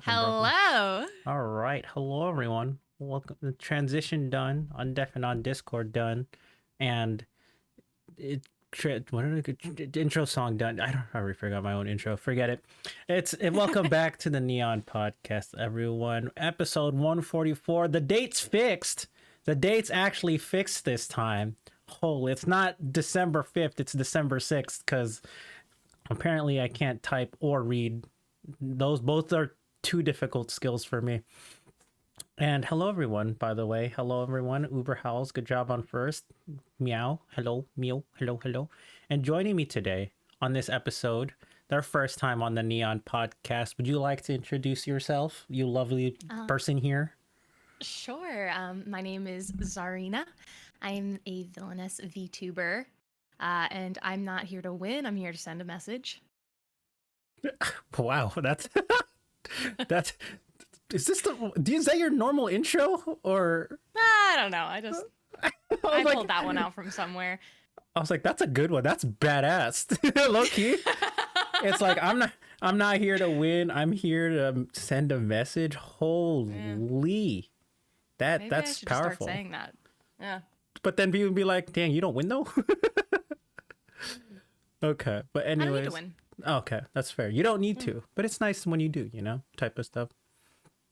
welcome. Hello. All right, hello everyone. Welcome. The transition done. On Def and on Discord done, and what are the intro song done? I already forgot my own intro. Forget it. Welcome back to the Neon Podcast, everyone. Episode 144. The date's fixed. The date's actually fixed this time. Holy, it's not December 5th. It's December 6th because apparently I can't type or read. Those both are too difficult skills for me. And hello everyone, by the way. Hello everyone. Uber Howls, good job on first. Meow. Hello. Meow. Hello. And joining me today on this episode, their first time on the Neon Podcast. Would you like to introduce yourself, you lovely person here? Sure. My name is Xarina. I'm a villainous VTuber. And I'm not here to win. I'm here to send a message. Wow, that's is that your normal intro or I don't know. I pulled that one out from somewhere. I was like, that's a good one. That's badass. Low key. It's like I'm not here to win. I'm here to send a message. Holy. Maybe That's I should powerful. Start saying that. Yeah. But then people would be like, dang, you don't win though? Okay. But anyways. I don't need to win. Okay, that's fair. You don't need to, but it's nice when you do, type of stuff.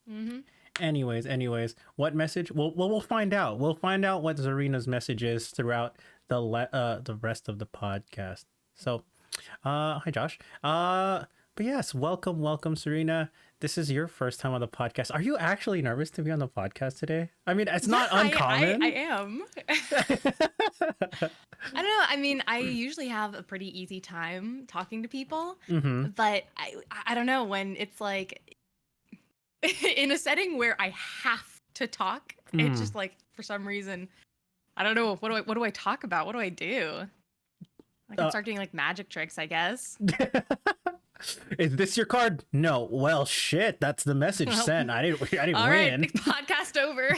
Mm-hmm. Anyways, what message? We'll find out. We'll find out what Xarina's message is throughout the rest of the podcast. So, hi Josh. But yes, welcome, Xarina. This is your first time on the podcast. Are you actually nervous to be on the podcast today? I mean, it's not uncommon. I am. I don't know. I mean, I usually have a pretty easy time talking to people, but I don't know when it's like in a setting where I have to talk. It's just like for some reason, I don't know. What do I talk about? What do I do? I can start doing like magic tricks, I guess. Is this your card? No. Well, shit. That's the message sent. I didn't All win. Right, podcast over.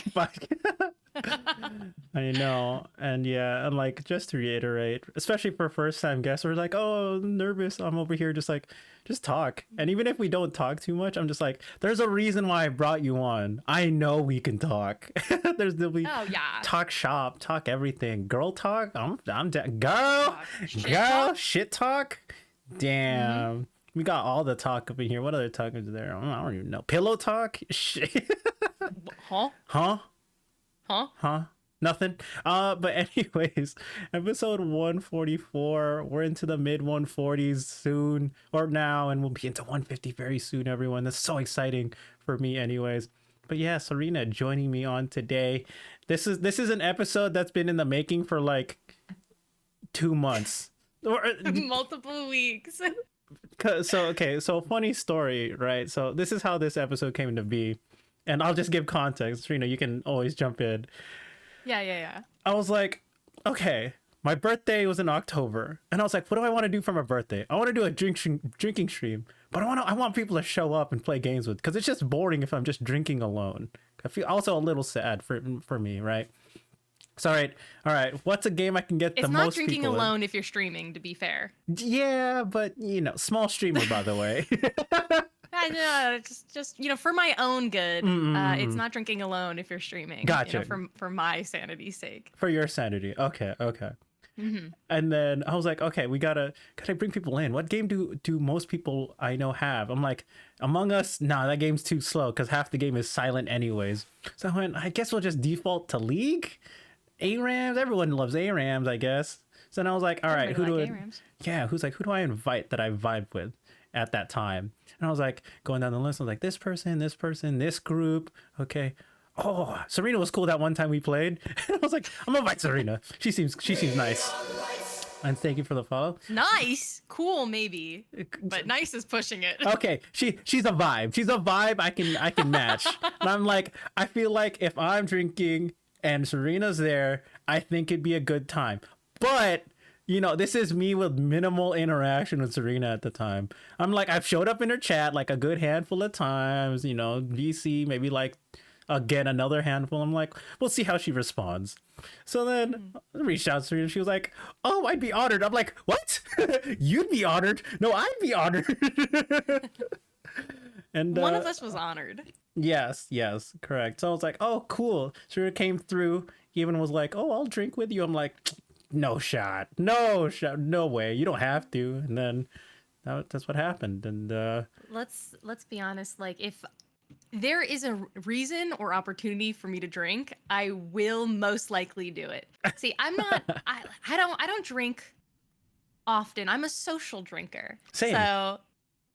I know. And yeah, and like just to reiterate, especially for first time guests, we're like, oh, I'm nervous. I'm over here just talk. And even if we don't talk too much, I'm just like, there's a reason why I brought you on. I know we can talk. There'll be talk shop, talk everything. Girl talk. I'm down. Shit talk. Damn. We got all the talk up in here. What other talk is there? I don't even know. Pillow talk? Shit. Huh? Nothing. But anyways, episode 144. We're into the mid 140s soon, or now, and we'll be into 150 very soon, everyone. That's so exciting for me anyways. But yeah, Xarina joining me on today. This is an episode that's been in the making for like 2 months. Or multiple weeks. So funny story, right? So this is how this episode came to be, and I'll just give context. Trina, you can always jump in. Yeah. I was like, okay, my birthday was in October, and I was like, what do I want to do for my birthday? I want to do a drinking stream, but I want people to show up and play games with, because it's just boring if I'm just drinking alone. I feel also a little sad for me, right? So, all right. What's a game I can get the most people in? It's not drinking alone if you're streaming, to be fair. Yeah, but, small streamer, by the way. No, just for my own good. It's not drinking alone if you're streaming. Gotcha. For my sanity's sake. For your sanity. Okay. Mm-hmm. And then I was like, okay, we gotta bring people in. What game do most people I know have? I'm like, Among Us, nah, that game's too slow because half the game is silent anyways. So I went, I guess we'll just default to League. ARAMs, everyone loves ARAMs, I guess. So then I was like, all right, who do I invite that I vibe with at that time? And I was like, going down the list, I was like, this person, this group. Okay. Oh, Xarina was cool that one time we played. And I was like, I'm gonna invite Xarina. She seems nice. And thank you for the follow. Nice, cool, maybe, but nice is pushing it. Okay, she's a vibe. She's a vibe I can match. And I'm like, I feel like if I'm drinking and Xarina's there, I think it'd be a good time. But this is me with minimal interaction with Xarina at the time. I'm like, I've showed up in her chat like a good handful of times. VC maybe like again another handful. I'm like, we'll see how she responds. So then I reached out to her and she was like, oh, I'd be honored. I'm like, what? You'd be honored? No, I'd be honored. And One of us was honored. yes, yes, correct. So I was like, oh, cool. Serena came through. Even was like, oh, I'll drink with you. I'm like, no shot, no shot, no way. You don't have to. And then that's what happened. And Let's be honest. Like, if there is a reason or opportunity for me to drink, I will most likely do it. See, I'm not. I don't drink often. I'm a social drinker. Same. So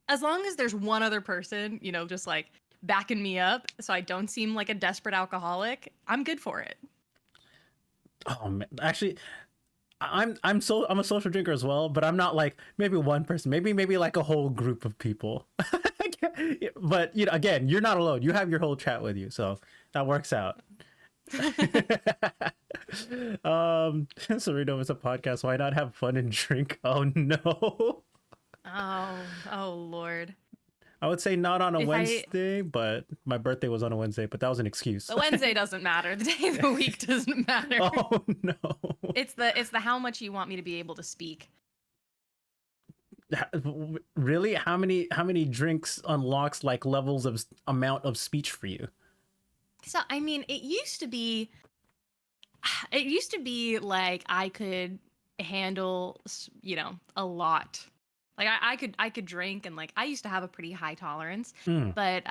as long as there's one other person, just like backing me up, so I don't seem like a desperate alcoholic, I'm good for it. Oh man, actually, I'm a social drinker as well, but I'm not like maybe one person, maybe like a whole group of people. But again, you're not alone. You have your whole chat with you, so that works out. Serena was a podcast. Why not have fun and drink? Oh no. Oh Lord. I would say not on a Wednesday, but my birthday was on a Wednesday, but that was an excuse. The Wednesday doesn't matter. The day of the week doesn't matter. Oh no. It's the how much you want me to be able to speak. Really? How many drinks unlocks like levels of amount of speech for you? So I mean, it used to be like I could handle, a lot. Like I could drink, and like I used to have a pretty high tolerance, but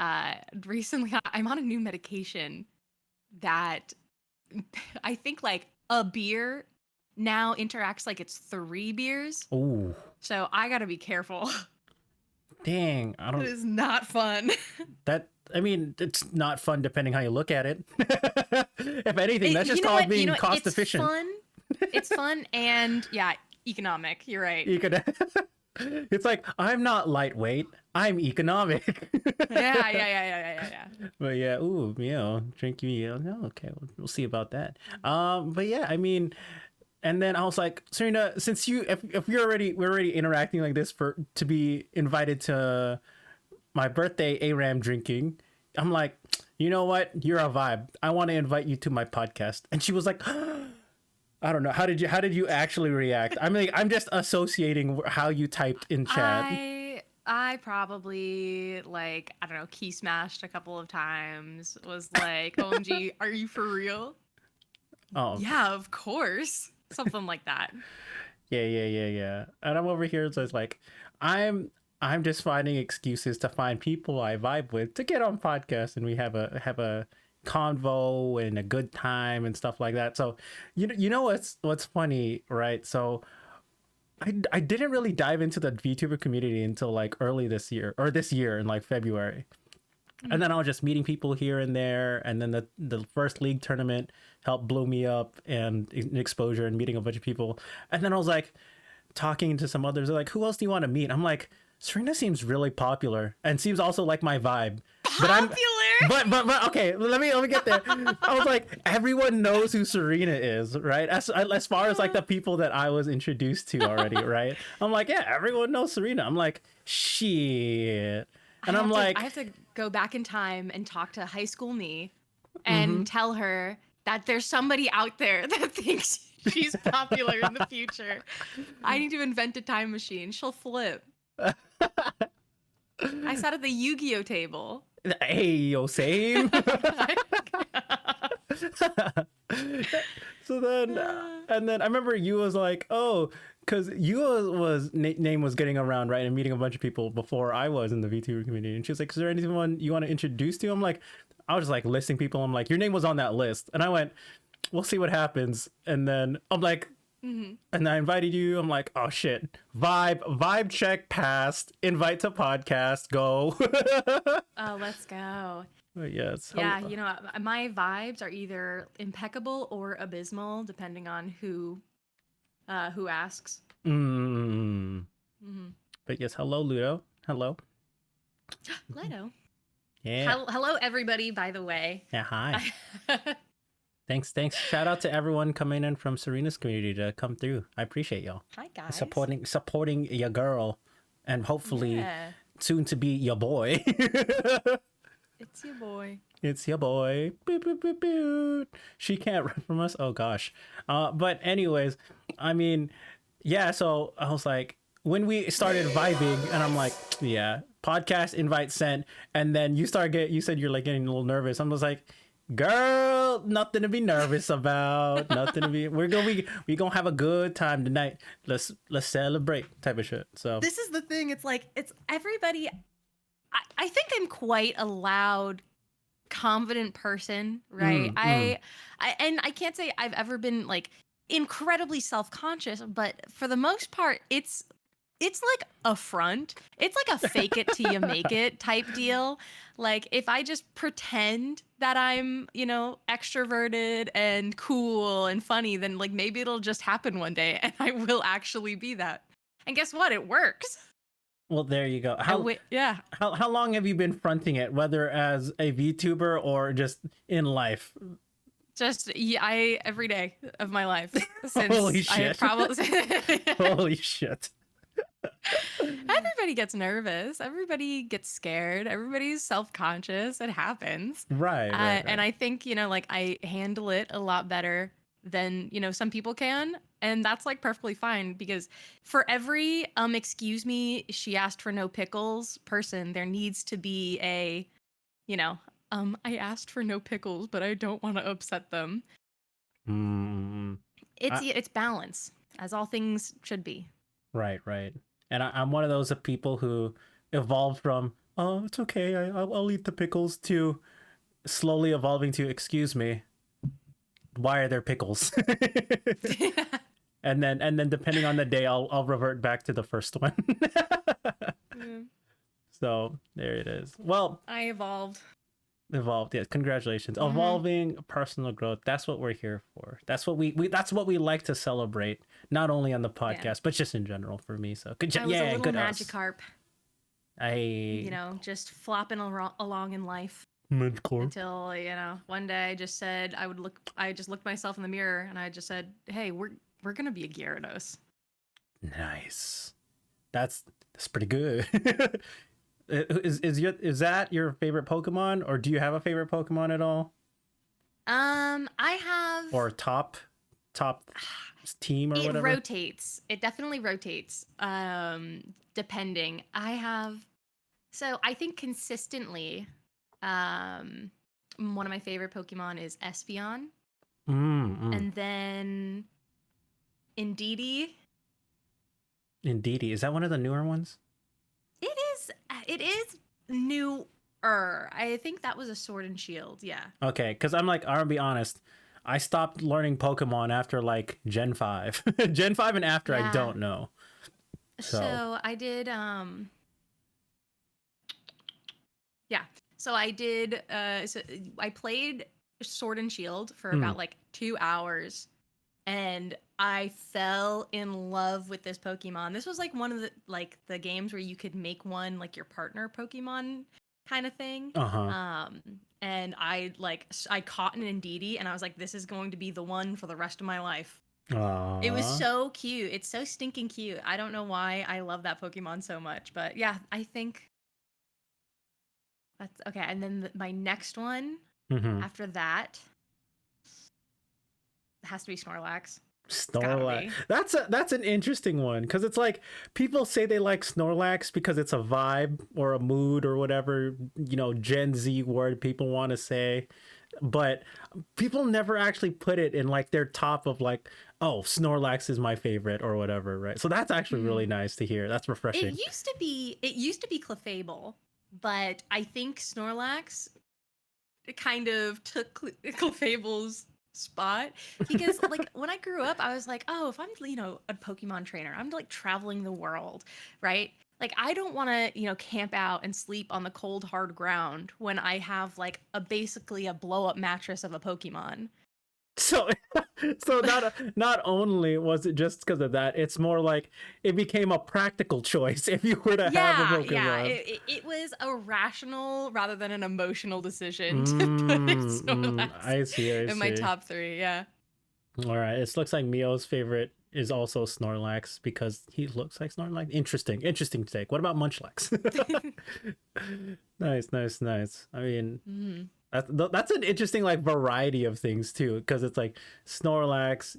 recently I'm on a new medication that I think like a beer now interacts like it's 3 beers. Ooh. So I gotta be careful. Dang, I don't. It is not fun. I mean, it's not fun depending how you look at it. If anything, that's just called being cost efficient. It's fun and economic. You're right. You could. It's like, I'm not lightweight. I'm economic. Yeah. But yeah, drink you. No, okay, we'll see about that. But yeah, I mean, and then I was like, Serena, since if we're already interacting like this to be invited to my birthday ARAM drinking, I'm like, you know what? You're a vibe. I want to invite you to my podcast. And she was like, I don't know. How did you actually react? I mean, I'm just associating how you typed in chat. I probably key smashed a couple of times. Was like, OMG, are you for real? Oh. Yeah, of course. Something like that. Yeah. And I'm over here, so it's like, I'm just finding excuses to find people I vibe with to get on podcasts, and we have a convo and a good time and stuff like that. So you know what's funny, right? So I didn't really dive into the VTuber community until like early this year in like February. And then I was just meeting people here and there, and then the first league tournament helped blow me up and exposure and meeting a bunch of people. And then I was like talking to some others. They're like, who else do you want to meet? I'm like, Serena seems really popular and seems also like my vibe. Popular? But okay, let me get there. I was like, everyone knows who Serena is, right? As far as like the people that I was introduced to already, right? I'm like, yeah, everyone knows Serena. I'm like, shit. And I have to go back in time and talk to high school me and tell her that there's somebody out there that thinks she's popular in the future. I need to invent a time machine. She'll flip. I sat at the Yu-Gi-Oh table. Hey, yo, same. So then, and then I remember you was like, oh, because you name was getting around, right, and meeting a bunch of people before I was in the VTuber community, and she was like, is there anyone you want to introduce to? I'm like, I was just like listing people. I'm like, your name was on that list, and I went, we'll see what happens. And then I'm like, and I invited you. I'm like, oh shit, vibe check passed. Invite to podcast. Go. Oh, let's go. But yes. Yeah, my vibes are either impeccable or abysmal, depending on who asks. But yes, hello, Ludo. Hello. Ludo. Yeah. Hello, everybody. By the way. Yeah. Hi. Thanks. Shout out to everyone coming in from Serena's community to come through. I appreciate y'all. Hi, guys. Supporting your girl, and hopefully soon to be your boy. It's your boy. It's your boy. Boop, boop, boop, boop. She can't run from us. Oh gosh. But anyways, I mean, yeah. So I was like, when we started vibing, and I'm like, yeah, podcast invite sent, and then you said you're like getting a little nervous. I was like, girl, nothing to be nervous about. Nothing to be. We gonna have a good time tonight. Let's celebrate, type of shit. So This is the thing. It's like it's everybody. I think I'm quite a loud, confident person, right? I can't say I've ever been like incredibly self-conscious, but for the most part, it's like a front. It's like a fake it till you make it type deal. Like if I just pretend that I'm, extroverted and cool and funny, then like maybe it'll just happen one day and I will actually be that. And guess what? It works. Well, there you go. Yeah. How long have you been fronting it, whether as a VTuber or just in life? Just I every day of my life since Holy shit! Holy shit! Everybody gets nervous. Everybody gets scared. Everybody's self-conscious. It happens. Right. And I think, like I handle it a lot better than, some people can. And that's like perfectly fine because for every, excuse me, she asked for no pickles person, there needs to be a, I asked for no pickles, but I don't want to upset them. It's balance, as all things should be. Right. And I'm one of those people who evolved from, oh, it's okay, I'll eat the pickles, to slowly evolving to, excuse me, why are there pickles? and then depending on the day, I'll revert back to the first one. Yeah. So there it is. Well, I evolved. Yes, congratulations. Evolving, personal growth, that's what we're here for. That's what we that's what we like to celebrate, not only on the podcast but just in general for me. So good job. I was a little good Magikarp. Just flopping along in life. Magikarp. Until, one day I just said I just looked myself in the mirror and I just said, hey, we're gonna be a Gyarados. Nice. That's pretty good. Is that your favorite Pokemon, or do you have a favorite Pokemon at all? I have, or top team or whatever. It rotates. It definitely rotates. Depending. So I think consistently, one of my favorite Pokemon is Espeon. And then Indeedee. Is that one of the newer ones? It is newer. I think that was a Sword and Shield. Yeah. Okay, because I'm like, I'll be honest, I stopped learning Pokemon after like Gen 5. Gen 5 and after, I don't know. So I did So I did I played Sword and Shield for about like 2 hours. And I fell in love with this Pokemon. This was like one of the games where you could make one like your partner Pokemon kind of thing. And I caught an Indeedee and I was like, this is going to be the one for the rest of my life. Aww. It was so cute. It's so stinking cute. I don't know why I love that Pokemon so much, but yeah, I think that's okay. And then my next one after that has to be Snorlax. That's an interesting one, because it's like people say they like Snorlax because it's a vibe or a mood or whatever, Gen Z word people want to say, but people never actually put it in like their top of like, oh, Snorlax is my favorite or whatever, right? So that's actually really nice to hear. That's refreshing. It used to be Clefable, but I think Snorlax kind of took Clefable's spot, because like when I grew up, I was like, oh, if I'm a Pokemon trainer, I'm like traveling the world, right? Like I don't want to camp out and sleep on the cold hard ground when I have like basically a blow up mattress of a Pokemon. So not only was it just because of that, it's more like it became a practical choice if you were to have a Pokemon. Yeah, it was a rational rather than an emotional decision to put Snorlax I see. in my top 3, yeah. All right, it looks like Mio's favorite is also Snorlax because he looks like Snorlax. Interesting take. What about Munchlax? Nice. I mean... That's an interesting like variety of things too, because it's like Snorlax,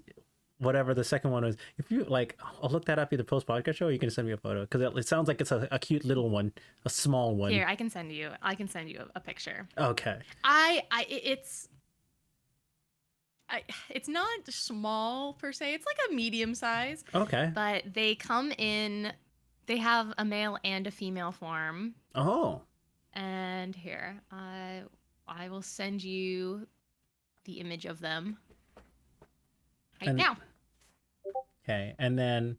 whatever the second one was. If you like, I'll look that up either post podcast show or you can send me a photo because it sounds like it's a cute little one, a small one. Here, I can send you. I can send you a picture. Okay. It's not small per se. It's like a medium size. Okay. But they come in. They have a male and a female form. Oh. And here, I will send you the image of them right now. Okay, and then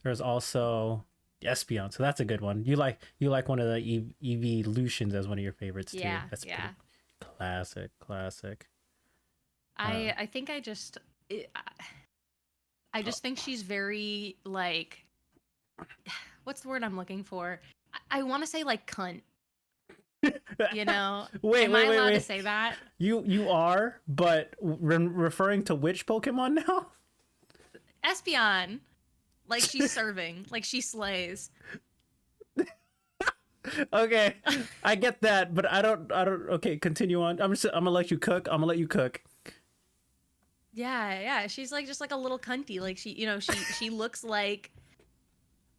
there's also the Espeon, so that's a good one. You like one of the Evolutions as one of your favorites too. Yeah, That's yeah. Classic. I think I just think she's very like, what's the word I'm looking for? I want to say like cunt. You know, am I allowed to say that? You are, but referring to which Pokemon now? Espeon, like she's serving, like she slays. Okay, I get that, but I don't. Okay, continue on. I'm gonna let you cook. Yeah. She's like just like a little cunty. Like she looks like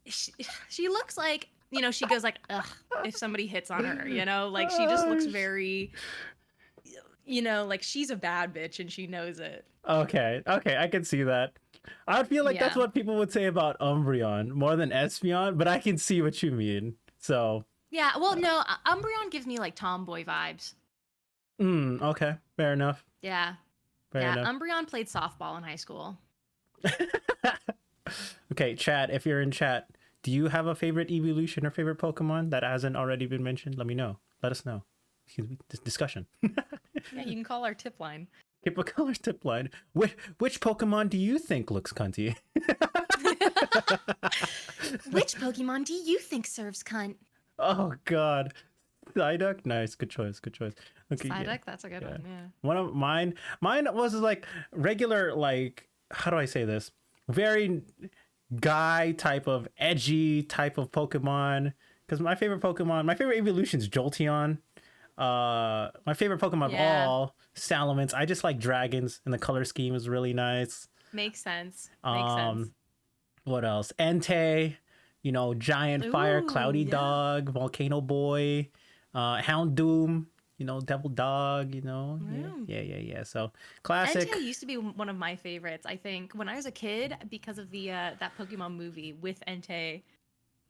she looks like, she goes like, ugh, if somebody hits on her, like she just looks very, like she's a bad bitch and she knows it. Okay, I can see that. I feel like that's what people would say about Umbreon more than Espeon, but I can see what you mean. So yeah, well, no, Umbreon gives me like tomboy vibes. Okay, fair enough. Yeah, fair enough. Umbreon played softball in high school. Okay, chat. If you're in chat, do you have a favorite evolution or favorite Pokemon that hasn't already been mentioned? Let me know. Let us know. This discussion. Yeah, you can call our tip line. Call our tip line. Which Pokemon do you think looks cunty? Which Pokemon do you think serves cunt? Oh God, Psyduck. Nice, good choice. Okay, Psyduck, that's a good one. Yeah. One of mine was like regular, like, how do I say this? Very guy type of edgy type of Pokemon. Because my favorite evolution is Jolteon. My favorite Pokemon of all, Salamence. I just like dragons, and the color scheme is really nice. Makes sense. What else? Entei, giant fire, cloudy dog, volcano boy, Houndoom, devil dog, yeah. So classic. Entei used to be one of my favorites. I think when I was a kid, because of the that Pokemon movie with Entei,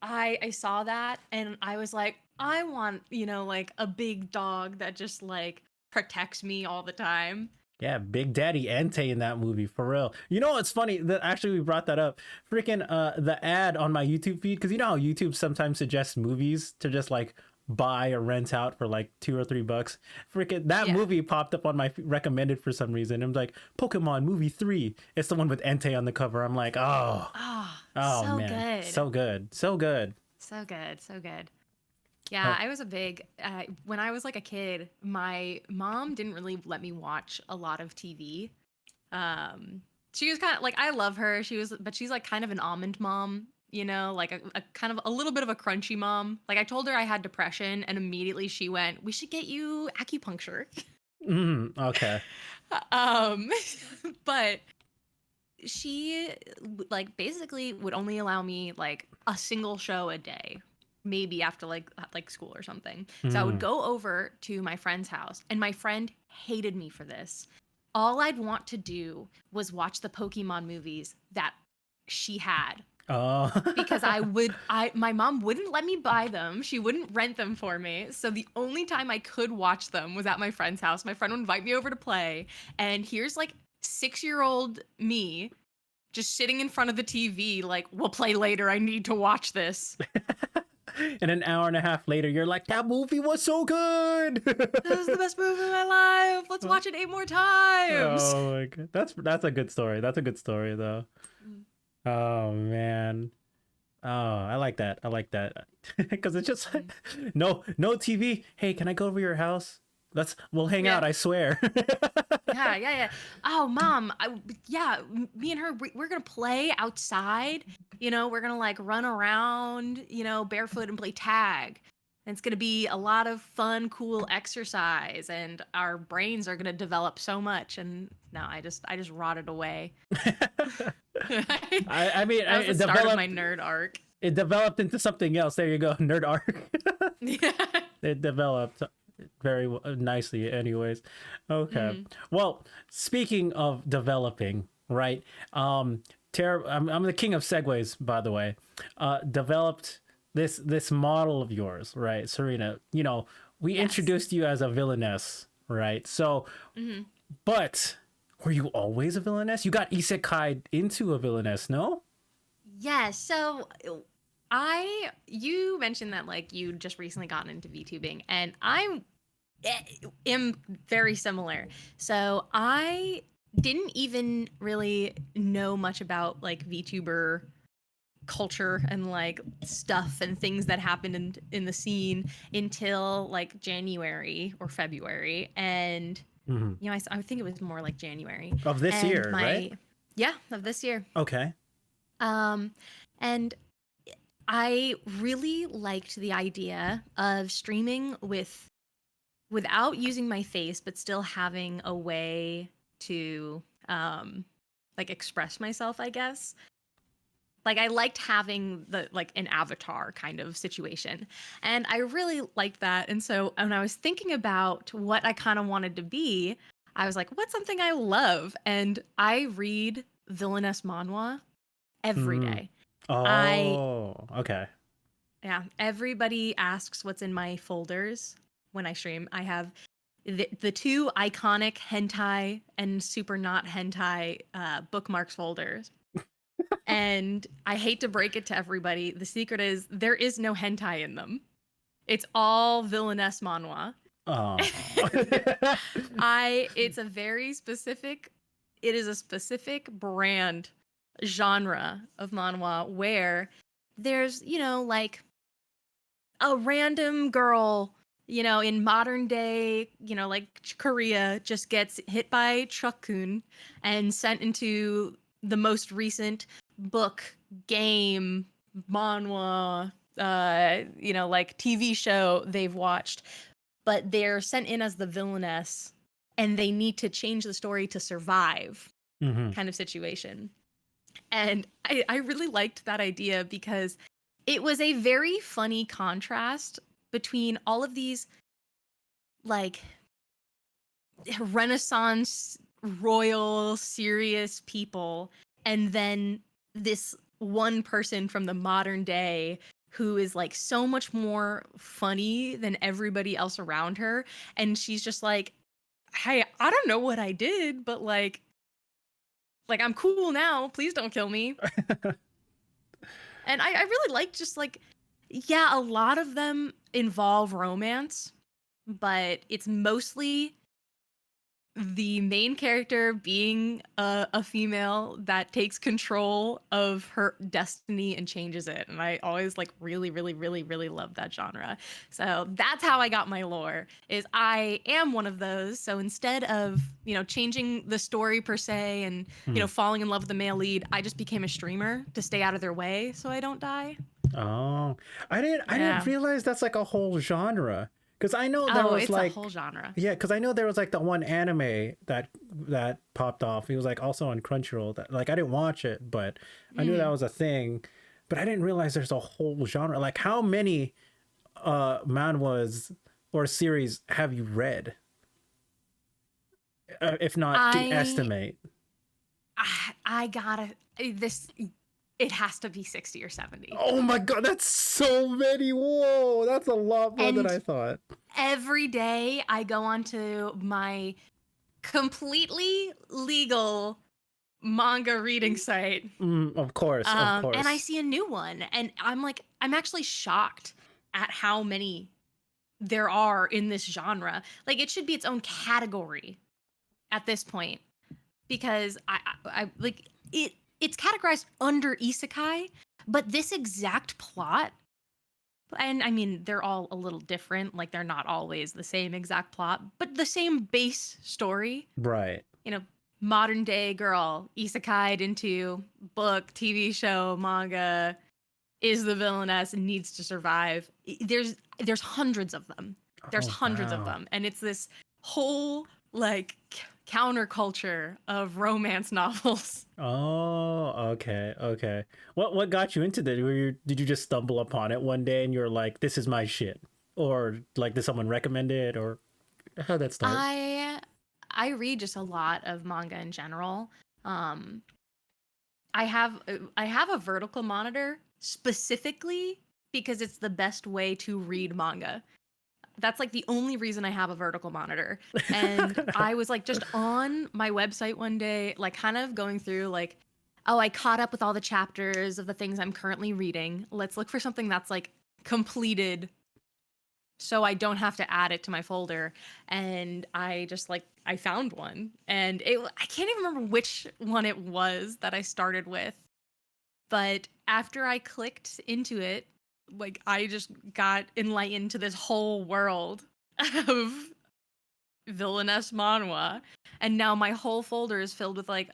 I saw that and I was like, I want, like a big dog that just like protects me all the time. Yeah, Big Daddy Entei in that movie, for real. It's funny that actually we brought that up. Freaking the ad on my YouTube feed, because you know how YouTube sometimes suggests movies to just like buy or rent out for like $2 or $3. Freaking that movie popped up on my recommended for some reason. It was like Pokemon movie 3. It's the one with Entei on the cover. I'm like, oh so man, good. so good. Yeah, I was a big, when I was like a kid, my mom didn't really let me watch a lot of TV. She was kind of like, I love her. But she's like kind of an almond mom, like a kind of a little bit of a crunchy mom. Like I told her I had depression and immediately she went, we should get you acupuncture. Okay. But she like basically would only allow me like a single show a day, maybe after like school or something. So I would go over to my friend's house and my friend hated me for this. All I'd want to do was watch the Pokemon movies that she had. Oh. Because my mom wouldn't let me buy them. She wouldn't rent them for me. So the only time I could watch them was at my friend's house. My friend would invite me over to play. And here's like 6-year-old me just sitting in front of the TV like, we'll play later. I need to watch this. And an hour and a half later, you're like, that movie was so good. That was the best movie of my life. Let's watch it 8 more times. Oh my God. That's a good story. That's a good story though. Oh man. Oh, I like that. Because it's just like, no TV. Hey, can I go over your house? We'll hang out, I swear. Yeah. Oh, Mom. Me and her, we're going to play outside. We're going to like run around, barefoot and play tag. And it's going to be a lot of fun, cool exercise, and our brains are going to develop so much. And no, I just rotted away. I mean, That was the it start of my developed. nerd arc. It developed into something else. There you go, nerd arc. Yeah. It developed very nicely, anyways. Okay. Mm. Well, speaking of developing, right? I'm the king of segues, by the way. Developed this model of yours, right, Xarina? You know, we Yes. introduced you as a villainess, right? So, Hmm. but were you always a villainess? You got isekai into a villainess, no? Yeah. So you mentioned that like you just recently gotten into VTubing, and I am very similar. So I didn't even really know much about like VTuber culture and like stuff and things that happened in the scene until like January or February. And Hmm. I think it was more like January. Of this And year, right? my yeah, of this year. Okay. Um and I really liked the idea of streaming without using my face, but still having a way to like express myself, I guess. Like I liked having the like an avatar kind of situation. And I really liked that. And so when I was thinking about what I kind of wanted to be, I was like, what's something I love? And I read villainous manhwa every Mm. day. I Oh, okay. Yeah, everybody asks what's in my folders when I stream. I have the two iconic hentai and super not hentai bookmarks folders. And I hate to break it to everybody. The secret is there is no hentai in them. It's all villainess manhwa. Oh. It's a very specific, it is a specific brand genre of manhwa where there's, like a random girl, in modern day, like Korea, just gets hit by truckun and sent into the most recent book, game, manhwa, like TV show they've watched, but they're sent in as the villainess and they need to change the story to survive Hmm. kind of situation. And I really liked that idea because it was a very funny contrast between all of these like Renaissance royal serious people and then this one person from the modern day who is like so much more funny than everybody else around her, and she's just like, hey, I don't know what I did, but like I'm cool now, please don't kill me. And I really like just like, yeah, a lot of them involve romance, but it's mostly the main character being a female that takes control of her destiny and changes it. And I always like really, really, really, really love that genre. So that's how I got my lore, is I am one of those. So instead of, changing the story per se and, falling in love with the male lead, I just became a streamer to stay out of their way so I don't die. Oh, I didn't Yeah. realize that's like a whole genre. Because I know there Oh, was it's a whole like, genre. yeah, because I know there was like the one anime that popped off. It was like also on Crunchyroll. That like I didn't watch it, but I knew that Mm. was a thing. But I didn't realize there's a whole genre. Like how many manhwas or series have you read? If not to I estimate. I gotta this. It has to be 60 or 70. Oh my god, that's so many. Whoa, that's a lot more than And I thought. every day I go onto my completely legal manga reading site. Of course, of And I course. see a new one, and I'm actually shocked at how many there are in this genre. Like it should be its own category at this point, because I like it's categorized under isekai, but this exact plot, and I mean they're all a little different, like they're not always the same exact plot, but the same base story, Right. you know modern day girl isekai'd into book, TV show, manga, is the villainess and needs to survive. There's there's hundreds of them. There's Oh, hundreds of wow. them, and it's this whole like counterculture of romance novels. Oh, okay, okay. What got you into that? Did you just stumble upon it one day and you're like, this is my shit? Or like, did someone recommend it, or how'd that start? I read just a lot of manga in general. Um, I have a vertical monitor specifically because it's the best way to read manga. That's like the only reason I have a vertical monitor. And I was like just on my website one day, like kind of going through like, oh, I caught up with all the chapters of the things I'm currently reading. Let's look for something that's like completed so I don't have to add it to my folder. And I just like I found one, and I can't even remember which one it was that I started with, but after I clicked into it, like I just got enlightened to this whole world of villainess manhwa, and now my whole folder is filled with like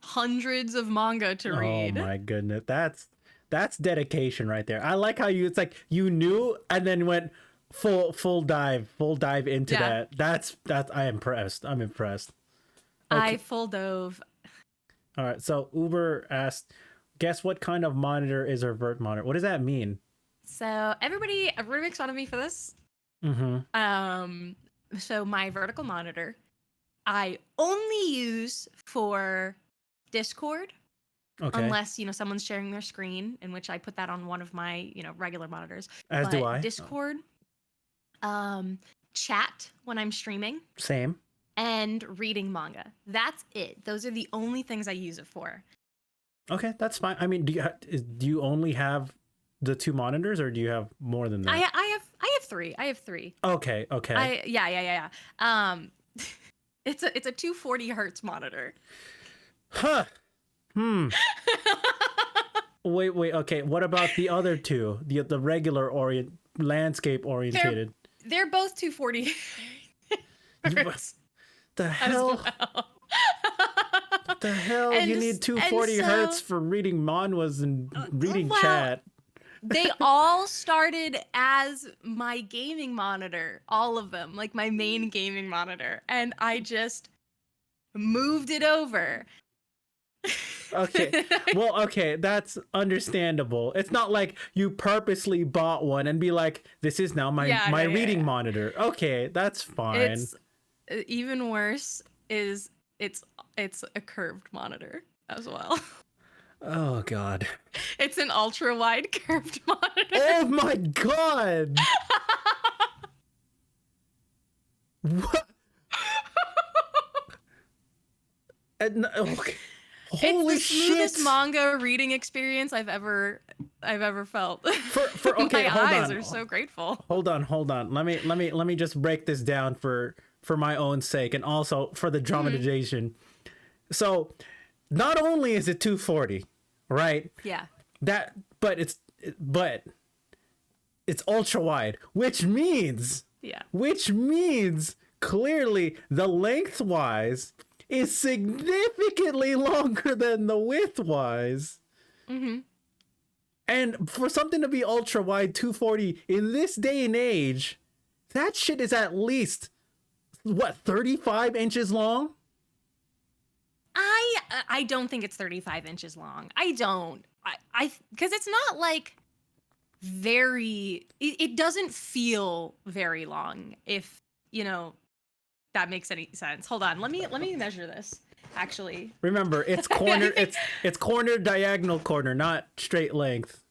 hundreds of manga to Oh read. my goodness, that's dedication right there. I like how it's like you knew and then went full dive into Yeah. that. That's I am impressed. I'm impressed. I Okay, full dove. all right. So Uber asked, guess what kind of monitor is a vert monitor? What does that mean? So everybody makes fun of me for this. Mm-hmm. So my vertical monitor, I only use for Discord, Okay. unless, someone's sharing their screen, in which I put that on one of my, regular monitors. As do But I. Discord, chat when I'm streaming, Same. and reading manga. That's it. Those are the only things I use it for. Okay, that's fine. I mean, do you only have the two monitors, or do you have more than that? I have three. I have three. Okay, okay. Yeah. It's a 240 hertz monitor. Huh. Hmm. Wait. Okay. What about the other two? The regular landscape orientated. They're both 240 hertz The as hell? well. The hell? And You s- need 240 and hertz so, for reading manhwas and reading well, chat. they all started as my gaming monitor, all of them, like my main gaming monitor, and I just moved it over. Okay. Well, okay, that's understandable. It's not like you purposely bought one and be like, this is now my reading Yeah. monitor. Okay, that's fine. It's even worse is it's a curved monitor as well. Oh god. It's an ultra wide curved monitor. Oh my god. What? Okay. Holy It's the smoothest shit. manga reading experience I've ever felt. For okay, My hold eyes on. are so grateful. Hold on. Let me just break this down for my own sake and also for the dramatization. So, not only is it 240, right? Yeah. But it's ultra wide, which means Yeah. clearly the lengthwise is significantly longer than the widthwise. Mm-hmm. And for something to be ultra wide 240 in this day and age, that shit is at least what, 35 inches long? I don't think it's 35 inches long. I don't. I because it's not like very. It doesn't feel very long. If that makes any sense. Hold on. Let me measure this. Actually, Remember, it's corner. it's corner, diagonal corner, not straight length.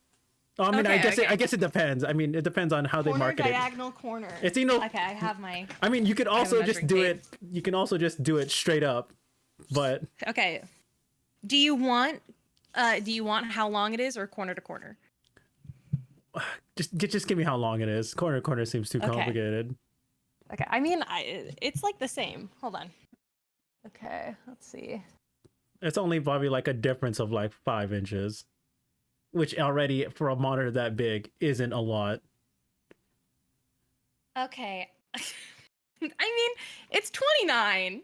I mean, Okay, I guess it depends. I mean, it depends on how they corner, market it. diagonal, corner. It's Okay, I have my. I mean, you could I have a also just measuring do tape. it. You can also just do it straight up, but Okay. Do you want how long it is, or corner to corner? just give me how long it is. Corner to corner seems too Okay. complicated. Okay. I mean, it's like the same. Hold on. Okay. Let's see. It's only probably like a difference of like 5 inches, which already for a monitor that big isn't a lot. Okay. I mean, it's 29.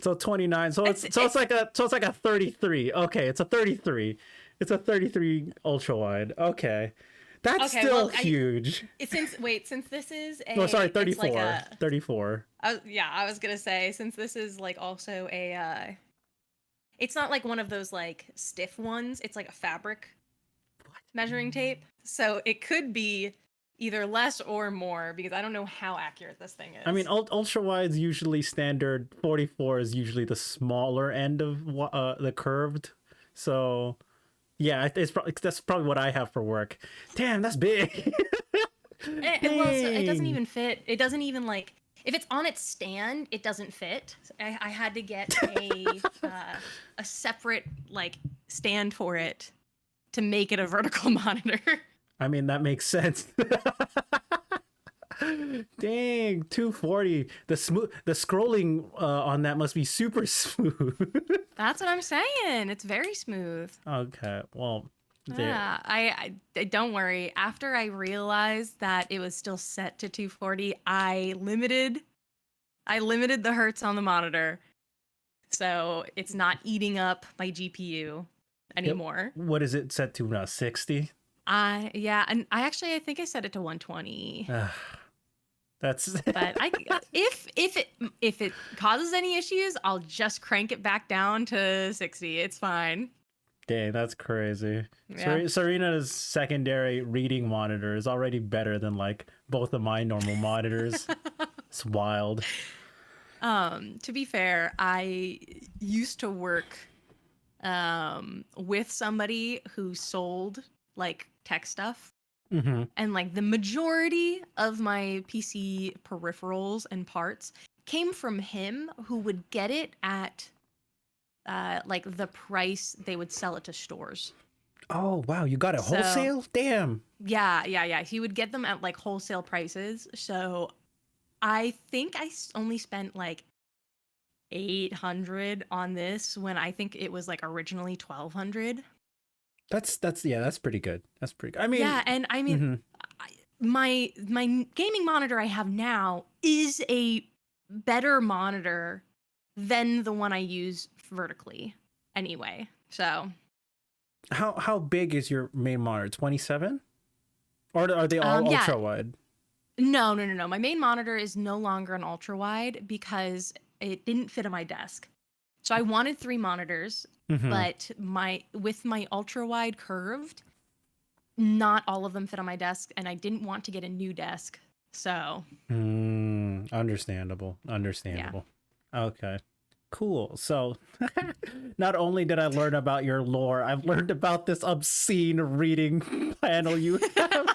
So 29. So it's like a 33. Okay, it's a 33. It's a 33 ultra wide. Okay. That's Okay, still well, huge. since this is a, No, sorry, it's like 34. 34. yeah, I was gonna say, since this is like also a, it's not like one of those like stiff ones. It's like a fabric measuring tape, so it could be either less or more because I don't know how accurate this thing I mean, is. ultra wide's usually standard. 44 is usually the smaller end of the curved. So yeah, that's probably what I have for work. Damn, that's big. Well, so it doesn't Dang. even fit. It doesn't even like if it's on its stand, it doesn't fit. I had to get a separate like stand for it to make it a vertical monitor. I mean, that makes sense. Dang, 240. The scrolling on that must be super smooth. That's what I'm saying. It's very smooth. Okay, well, there. Yeah, don't worry. After I realized that it was still set to 240, I limited the hertz on the monitor, so it's not eating up my GPU Yep. anymore. What is it set to now? 60? Yeah, and I think I set it to 120. That's But if it causes any issues, I'll just crank it back down to 60. It's fine. dang, that's crazy. Yeah. Xarina's secondary reading monitor is already better than like both of my normal monitors. It's wild. To be fair, I used to work with somebody who sold like tech stuff, Mm-hmm. and like the majority of my PC peripherals and parts came from him, who would get it at like the price they would sell it to stores. Oh wow, you got it So wholesale? Damn. yeah. He would get them at like wholesale prices. So I think only spent like 800 on this when I think it was like originally 1200. That's pretty good. That's pretty good. I mean, Yeah, and I mean, mhm. my gaming monitor I have now is a better monitor than the one I use vertically anyway. So, How big is your main monitor? 27? Or are they all yeah. ultra wide? No. My main monitor is no longer an ultra wide because it didn't fit on my desk. So I wanted 3 monitors, Mm-hmm. but with my ultra wide curved, not all of them fit on my desk, and I didn't want to get a new desk. So, Understandable. yeah. Okay. Cool. So, not only did I learn about your lore, I've learned about this obscene reading panel you have.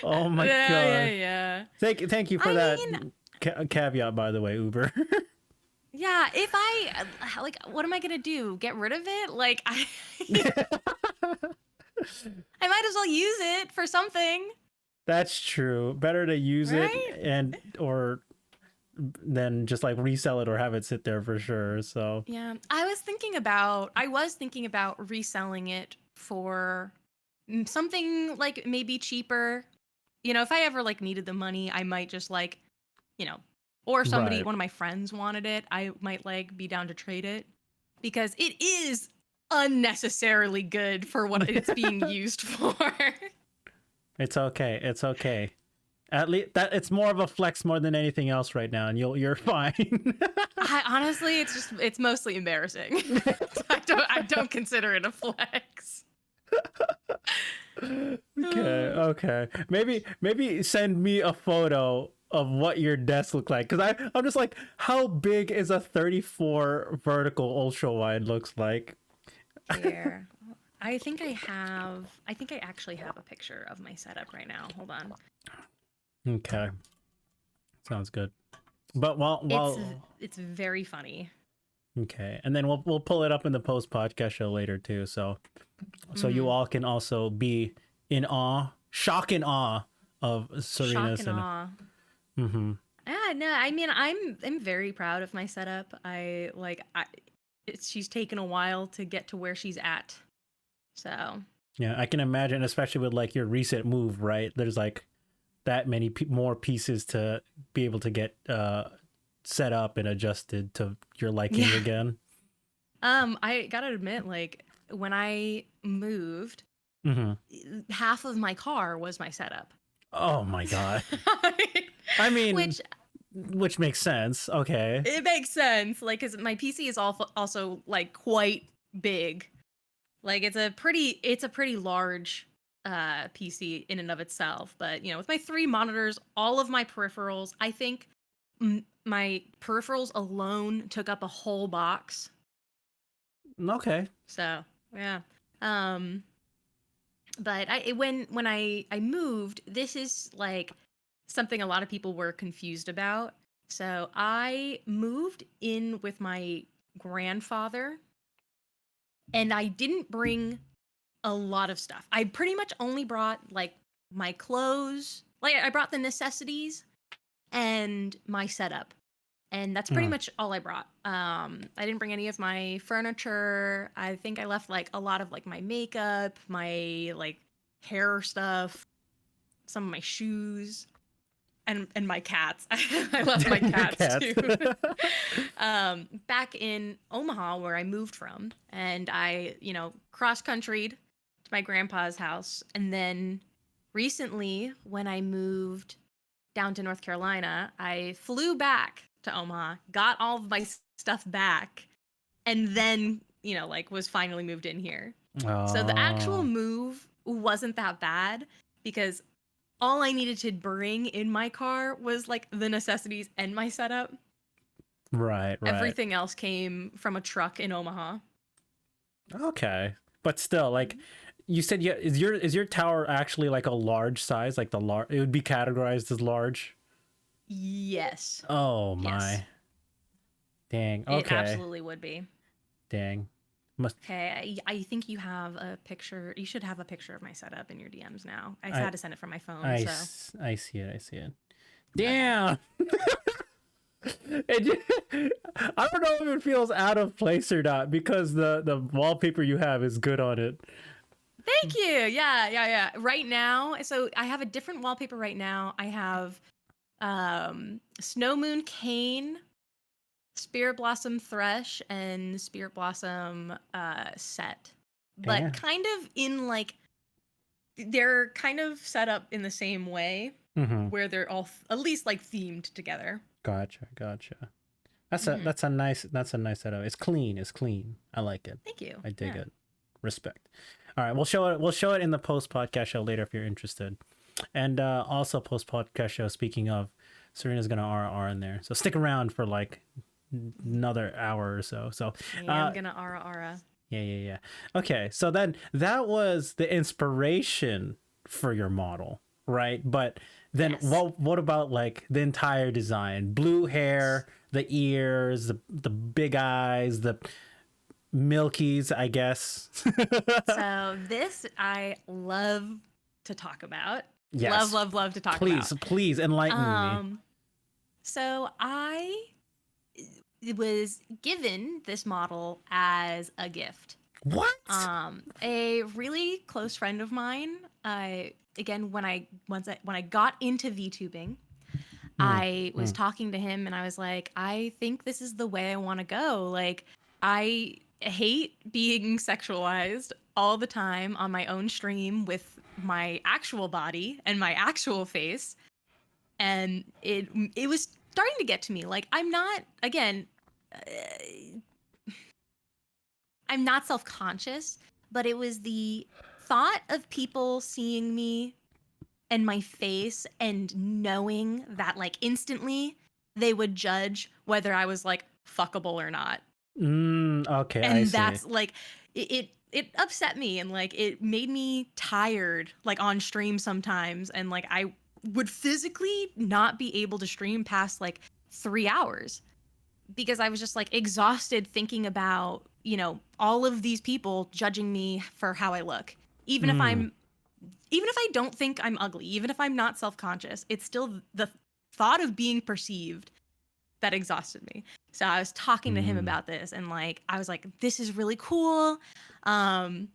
Oh my god. Yeah. Thank you for I that mean, caveat, by the way, Uber. yeah, if I like, what am I gonna do? Get rid of it? Like, I might as well use it for something, That's true. Better to use it right? and or than just like resell it or have it sit there for sure. So, Yeah, I was thinking about reselling it for something like maybe cheaper. You know, if I ever like needed the money, I might just like, you know, or right. one of my friends wanted it, I might like be down to trade it because it is unnecessarily good for what it's being used for. It's okay. It's okay. At least that it's more of a flex more than anything else right now, and you're fine. Honestly, it's mostly embarrassing. I don't consider it a flex. Okay. Maybe send me a photo of what your desk looked like, because I'm just like, how big is a 34 vertical ultra wide looks like? Here. I think I actually have a picture of my setup right now. Hold on. Okay, sounds good. But while It's very funny. okay, and then we'll pull it up in the post podcast show later too, so you Mhm. all can also be in awe, shock and awe of Shock Serena's and and awe. mm-hmm. Yeah, no, I mean I'm very proud of my setup. She's taken a while to get to where she's at. So, Yeah, I can imagine, especially with like your recent move, right? There's like that many more pieces to be able to get set up and adjusted to your liking yeah. again. I got to admit, like when I moved, Mm-hmm. Half of my car was my setup. Oh my god. I mean, Which which makes sense. Okay. it makes sense, like, because my PC is also like quite big. Like it's a pretty large PC in and of itself. But with my 3 monitors, all of my peripherals, I think my peripherals alone took up a whole box. Okay. So yeah. Um, but when I moved, this is like something a lot of people were confused about. So I moved in with my grandfather, and I didn't bring a lot of stuff. I pretty much only brought like my clothes. Like I brought the necessities and my setup. And that's pretty Mm. much all I brought. I didn't bring any of my furniture. I think I left like a lot of like my makeup, my like hair stuff, some of my shoes, and my cats. I left my cats Cats. too. Back in Omaha, where I moved from, and I, cross countryed to my grandpa's house, and then recently, when I moved down to North Carolina, I flew back to Omaha, got all of my stuff back, and then, like was finally moved in here. So the actual Oh, move wasn't that bad because all I needed to bring in my car was like the necessities and my setup. right, right. Everything else came from a truck in Omaha. Okay. But still, like you said, yeah, is your tower actually like a large size? Like the large, it would be categorized as large. Yes. Oh Yes. my. Dang. It Okay. absolutely would be. Dang. Must Okay, I think you have a picture. You should have a picture of my setup in your DMs now. I I had to send it from my phone, so I see it. I see it. okay. Damn. I don't know if it feels out of place or not because the wallpaper you have is good on it. Thank you. Yeah, yeah, yeah. Right now, so I have a different wallpaper right now. I have Snow Moon Cane, Spirit Blossom Thresh, and Spirit Blossom Set. But Damn. kind of in like they're kind of set up in the same way Mm-hmm. where they're all at least like themed together. Gotcha. Gotcha. Hmm. That's a nice setup. It's clean. It's clean. I like it. Thank you. I dig Yeah. it. Respect. All right, we'll show it. We'll show it in the post podcast show later if you're interested, and also post podcast show. Speaking of, Serena's gonna RR in there, so stick around for like another hour or so. So, Yeah, I'm gonna ara. yeah, yeah, yeah. Okay, so then that was the inspiration for your model, right? But then Yes. what about like the entire design? Blue hair, the ears, the big eyes, the milkies, I guess. So this I love to talk about. Love, Yes. love, love to talk about. Please enlighten me. Um, so I was given this model as a gift. What? A really close friend of mine, again when I got into VTubing, Mm, I was mm. talking to him and I was like, I think this is the way I want to go. Like, I hate being sexualized all the time on my own stream with my actual body and my actual face. And it was starting to get to me. Like, I'm not self-conscious, but it was the thought of people seeing me and my face and knowing that like instantly they would judge whether I was like fuckable or not. Okay, I And see. that's like it upset me and like it made me tired like on stream sometimes, and like I would physically not be able to stream past like 3 hours because I was just like exhausted thinking about, all of these people judging me for how I look. Even if Mm, I'm even if I don't think I'm ugly, even if I'm not self-conscious, it's still the thought of being perceived that exhausted me. So I was talking to him mm. about this and like I was like, this is really cool. Um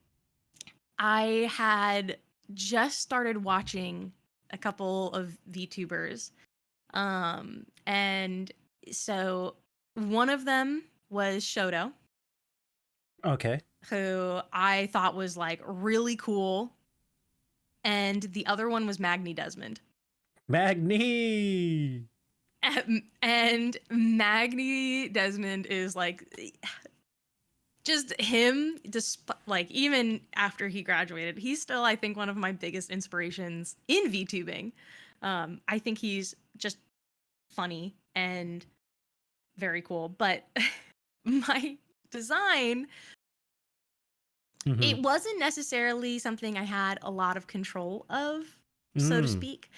I had just started watching a couple of VTubers. And so one of them was Shoto, Okay. who I thought was like really cool and the other one was Magni Desmond. Magni. And Magni Desmond is like just him, just like even after he graduated, he's still, I think, one of my biggest inspirations in VTubing. I think he's just funny and very cool. But my design, it wasn't necessarily something I had a lot of control of, so to speak.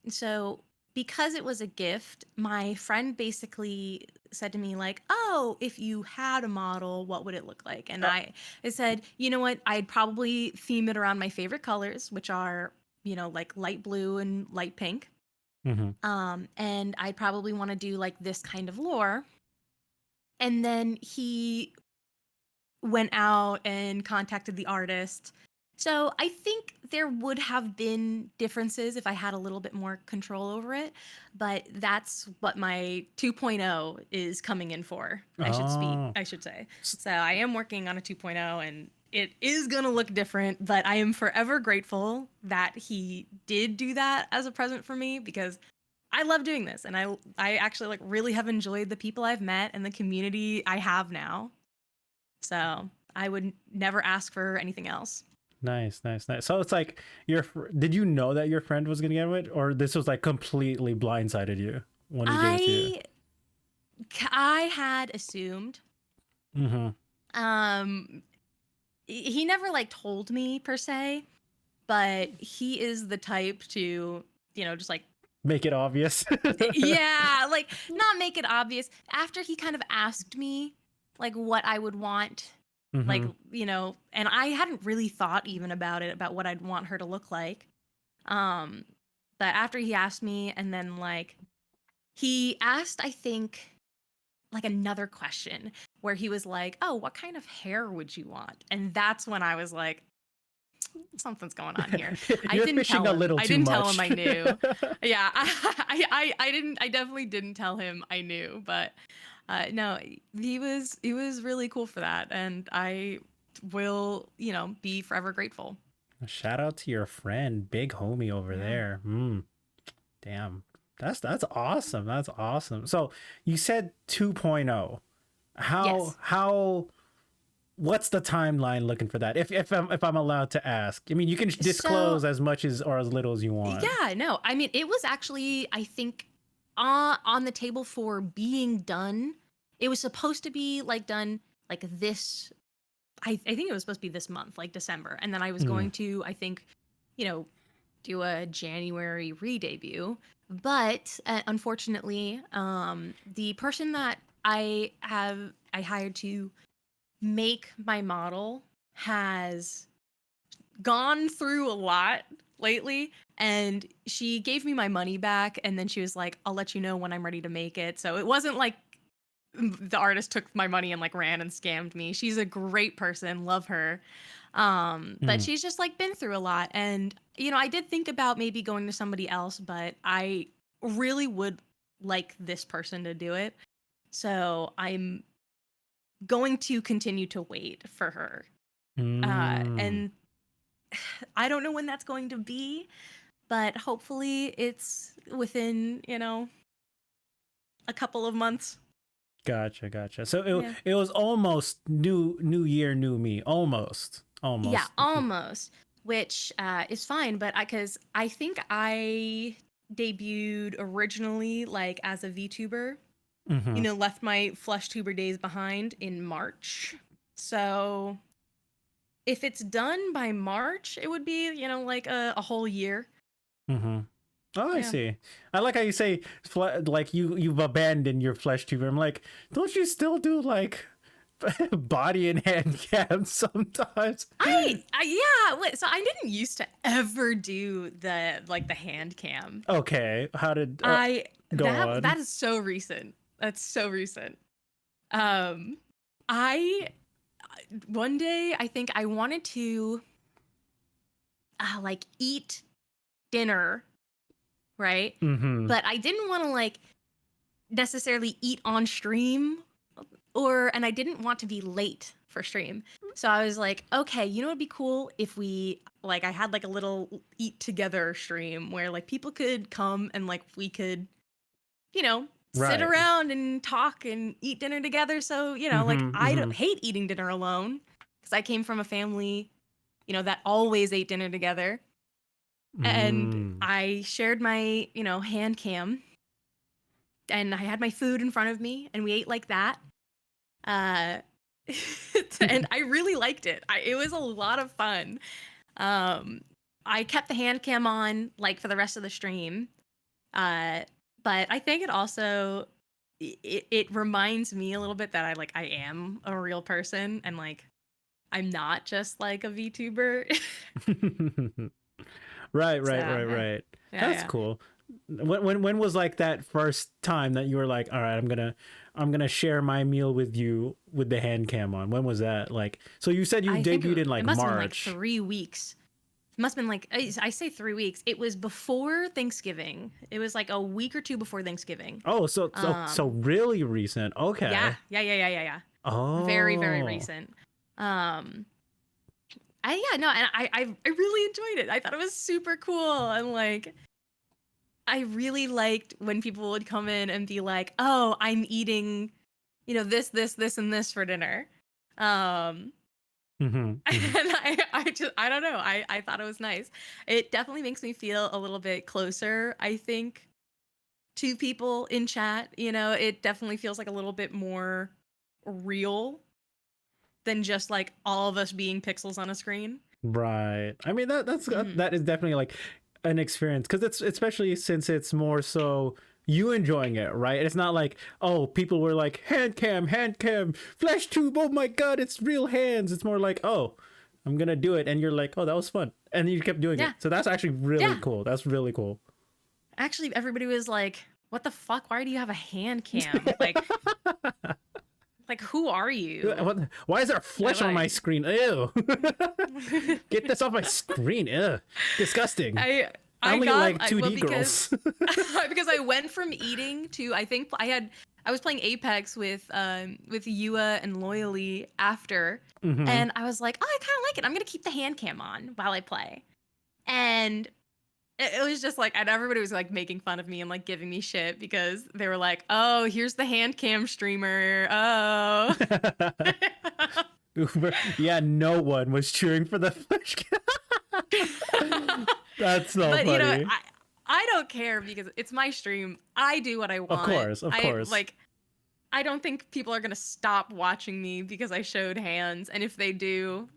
So because it was a gift, my friend basically said to me like, oh, if you had a model, what would it look like? And I said, you know what, I'd probably theme it around my favorite colors, which are, you know, like light blue and light pink. And I'd probably want to do like this kind of lore. And then he went out and contacted the artist. So I think there would have been differences if I had a little bit more control over it, but that's what my 2.0 is coming in for. I should say. So I am working on a 2.0 and it is going to look different, but I am forever grateful that he did do that as a present for me, because I love doing this, and I actually like really have enjoyed the people I've met and the community I have now. So I would never ask for anything else. Nice. So it's like did you know that your friend was gonna get it, or this was like completely blindsided you when he gave it to you? I had assumed. He never like told me per se, but he is the type to, you know, just like make it obvious. Yeah, like not make it obvious. After he kind of asked me like what I would want, like, you know, and I hadn't really thought even about it, about what I'd want her to look like. But after he asked me, and then like he asked, I think, like another question where he was like, oh, what kind of hair would you want? And that's when I was like, something's going on here. I didn't tell him. I didn't tell him I knew. Yeah, I definitely didn't tell him I knew, but no, he was really cool for that, and I will, you know, be forever grateful. Shout out to your friend, big homie over there. Damn. That's awesome. That's awesome. So you said 2.0. How what's the timeline looking for that? If I'm allowed to ask. I mean, you can disclose as much as or as little as you want. Yeah, no. I mean, it was actually, I think, on the table for being done. It was supposed to be like done like this. I think it was supposed to be this month, like December. And then I was going to, I think, you know, do a January re-debut. But unfortunately, the person that I hired to make my model has gone through a lot lately, and she gave me my money back, and then she was like, I'll let you know when I'm ready to make it. So it wasn't like the artist took my money and like ran and scammed me. She's a great person, love her. But she's just like been through a lot, and you know, I did think about maybe going to somebody else, but I really would like this person to do it. So I'm going to continue to wait for her. And I don't know when that's going to be, but hopefully it's within, you know, a couple of months. Gotcha. So it was almost new year, new me. Almost. Yeah, almost. Which is fine, but because I think I debuted originally like as a VTuber. You know, left my flesh tuber days behind in March. So if it's done by March, it would be, you know, like a whole year. Oh, I see. I like how you say like you've abandoned your flesh tuber. I'm like, don't you still do like body and hand cams sometimes? Yeah. Wait, so I didn't used to ever do the hand cam. Okay, how did go on? That is so recent. That's so recent. I one day I think I wanted to like eat dinner, right? But I didn't want to like necessarily eat on stream, and I didn't want to be late for stream. So I was like, okay, you know what'd be cool if we like I had like a little eat together stream where like people could come and like we could, you know, sit Right. around and talk and eat dinner together. So, you know, like I don't hate eating dinner alone because I came from a family, you know, that always ate dinner together. And Mm. I shared my, you know, hand cam and I had my food in front of me and we ate like that. Uh and I really liked it. It was a lot of fun. Um I kept the hand cam on like for the rest of the stream. Uh but I think it also it reminds me a little bit that I am a real person and like I'm not just like a VTuber. Right, So right, right, yeah, right. yeah, That's yeah. cool. When was like that first time that you were like, all right, I'm gonna share my meal with you with the hand cam on? When was that? Like, so you said you I think debuted in it like must have been like March. 3 weeks. It must have been like I say 3 weeks. It was before Thanksgiving. It was like a week or two before Thanksgiving. Oh, so Um, really recent. yeah, Okay. yeah, yeah, yeah, yeah, yeah. Very, very Oh. recent. Um, I yeah no, and I really enjoyed it. I thought it was super cool, and like I really liked when people would come in and be like, "Oh, I'm eating, you know, this, and this for dinner." Um, Hmm. and Hmm. I don't know. I thought it was nice. It definitely makes me feel a little bit closer, I think, to people in chat. You know, it definitely feels like a little bit more real than just like all of us being pixels on a screen. Right. I mean Hmm. that is definitely like an experience because it's especially since it's more so you enjoying it, right? It's not like, oh, people were like hand cam, flash tube. Oh my god, it's real hands. It's more like, oh, I'm gonna do it, and you're like, oh, that was fun, and you kept doing Yeah, it. So that's actually really yeah. cool. That's really cool. Actually, everybody was like, "What the fuck? Why do you have a hand cam? Like who are you?" Why is there I flesh on my like. screen? Ew. Get this off my screen. Ew. Disgusting. I I I only got like well 2D because girls. because I went from eating to I was playing Apex with Yua and Loyally after, Hmm. and I was like, oh, I kind of like it. I'm gonna keep the hand cam on while I play, and it was just like, and everybody was like making fun of me and like giving me shit because they were like, oh, here's the hand cam streamer. Oh. Yeah, no one was cheering for the flesh. That's so But you know, funny. I don't care because it's my stream. I do what I Of want. course, of I course. like I don't think people are going to stop watching me because I showed hands, and if they do,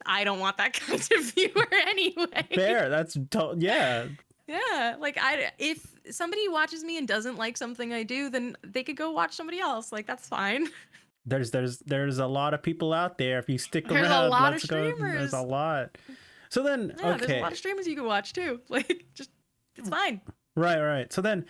I don't want that kind of viewer anyway. Fair. Yeah. Yeah, like I if somebody watches me and doesn't like something I do, then they could go watch somebody else. Like that's fine. There's a lot of people out there. If you stick There's a around, lot of let's go. There's a streamers. lot. So then, Yeah, there's a lot okay, of streamers you can watch too. Like just it's fine. right, right. So then,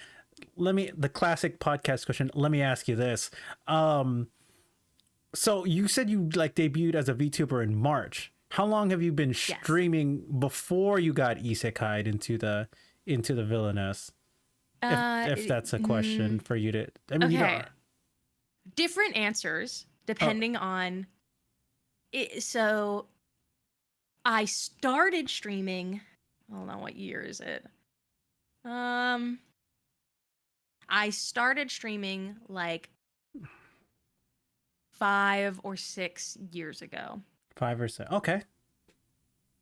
the classic podcast question. Let me ask you this. So you said you like debuted as a VTuber in March. How long have you been Yes. streaming before you got Isekai'd into the villainess? If Uh if it- that's a question mm, for you to, I mean, you okay. don't. Different answers Oh, depending on it. So I started streaming. Hold on, what year is it? Um, I started streaming like 5 or 6 years ago. 5 or 6. Okay,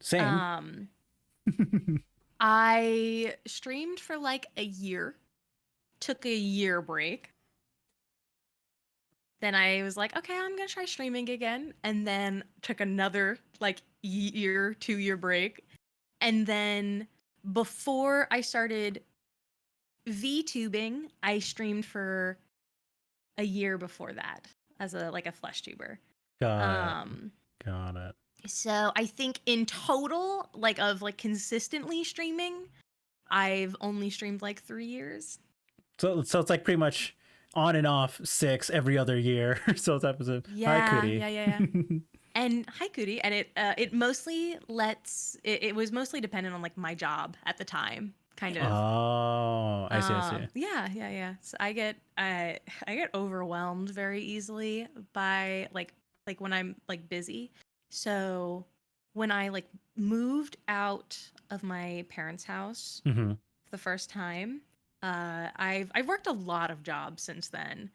same. Um, I streamed for like a year, took a year break. Then I was like, okay, I'm gonna try streaming again, and then took another like year, 2 year break, and then before I started VTubing, I streamed for a year before that as a like a flesh tuber. Got it. Um Got it. so I think in total like of like consistently streaming, I've only streamed like 3 years. So it's like pretty much on and off 6 every other year. So type of hi Yeah, Cootie. yeah, yeah, yeah. And hi Cootie, and it mostly it was mostly dependent on like my job at the time, kind of. Oh, I see. I see. Yeah, yeah, yeah. So I get overwhelmed very easily by like like when I'm like busy. So when I like moved out of my parents' house the first time, I've worked a lot of jobs since then.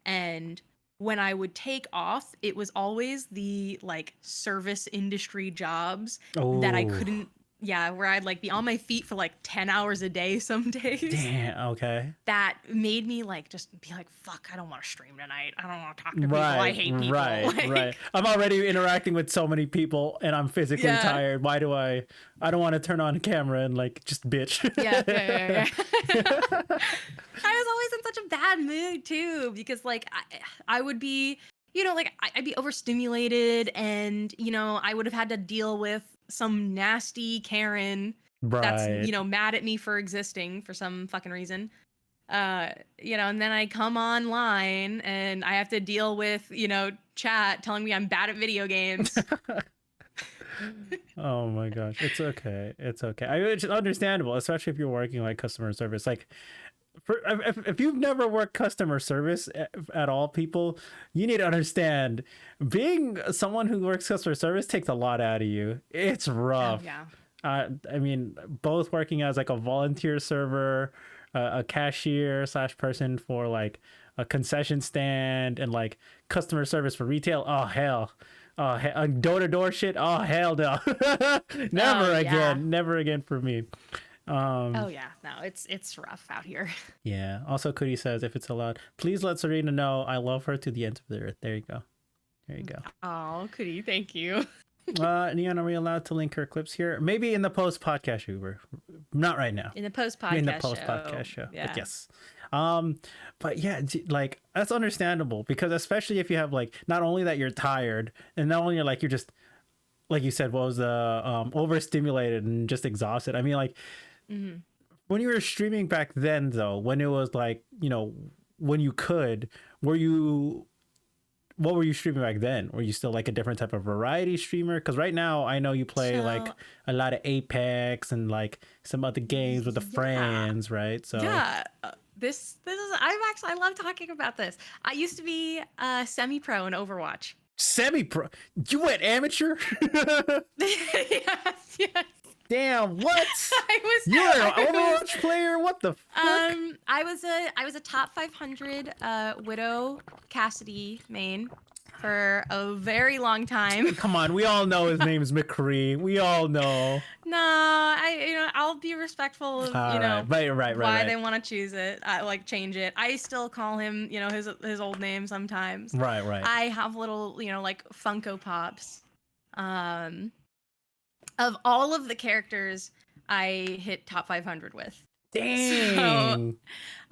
And when I would take off, it was always the like service industry jobs that I Oh, couldn't, yeah, where I'd like be on my feet for like 10 hours a day some days. damn. Okay. That made me like just be like, fuck, I don't want to stream tonight. I don't want to talk to people. I Right, hate people. right, right. Like, I'm already interacting with so many people and I'm physically yeah. tired. Why do I don't want to turn on camera and like just bitch. Yeah. I was always in such a bad mood too because like I would be, you know, like I'd be overstimulated and, you know, I would have had to deal with some nasty Karen that's, Right. you know, mad at me for existing for some fucking reason. You know, and then I come online and I have to deal with, you know, chat telling me I'm bad at video games. Oh my gosh. It's okay. It's okay. It's understandable, especially if you're working like customer service. Like if you've never worked customer service at all, people, you need to understand being someone who works customer service takes a lot out of you. It's Oh rough. yeah. I mean, both working as like a volunteer server, a cashier slash person for like a concession stand, and like customer service for retail. Oh hell. Oh, door to door shit. Oh hell no. Never Oh yeah. again. Never again for me. Oh yeah. No, it's rough out here. Yeah. Also, Cootie says, if it's allowed, please let Xarina know I love her to the ends of the earth. There you go. There you go. Oh, Cootie, thank you. Neon, are we allowed to link her clips here? Maybe in the post podcast Uber. Not right now. In the post podcast In the post podcast show. Yeah. But yes. But yeah, like that's understandable because especially if you have like not only that you're tired and not only you're just like you said, what was the overstimulated and just exhausted. I mean, like when you were streaming back then, though, when it was like, you know, when you could, what were you streaming back then? Were you still like a different type of variety streamer? Because right now I know you play like a lot of Apex and like some other games with the friends, right? So yeah, this is I love talking about this. I used to be semi-pro in Overwatch. Semi-pro. You went amateur? Yes. Damn, what? You're an Overwatch player? What the fuck? I was a top 500 Widow Cassidy main for a very long time. Come on, we all know his name's McCree. We all know. No, I'll be respectful of right, why they want to choose it. I like change it. I still call him his old name sometimes. Right. I have little like Funko Pops, of all of the characters I hit top 500 with. Dang. So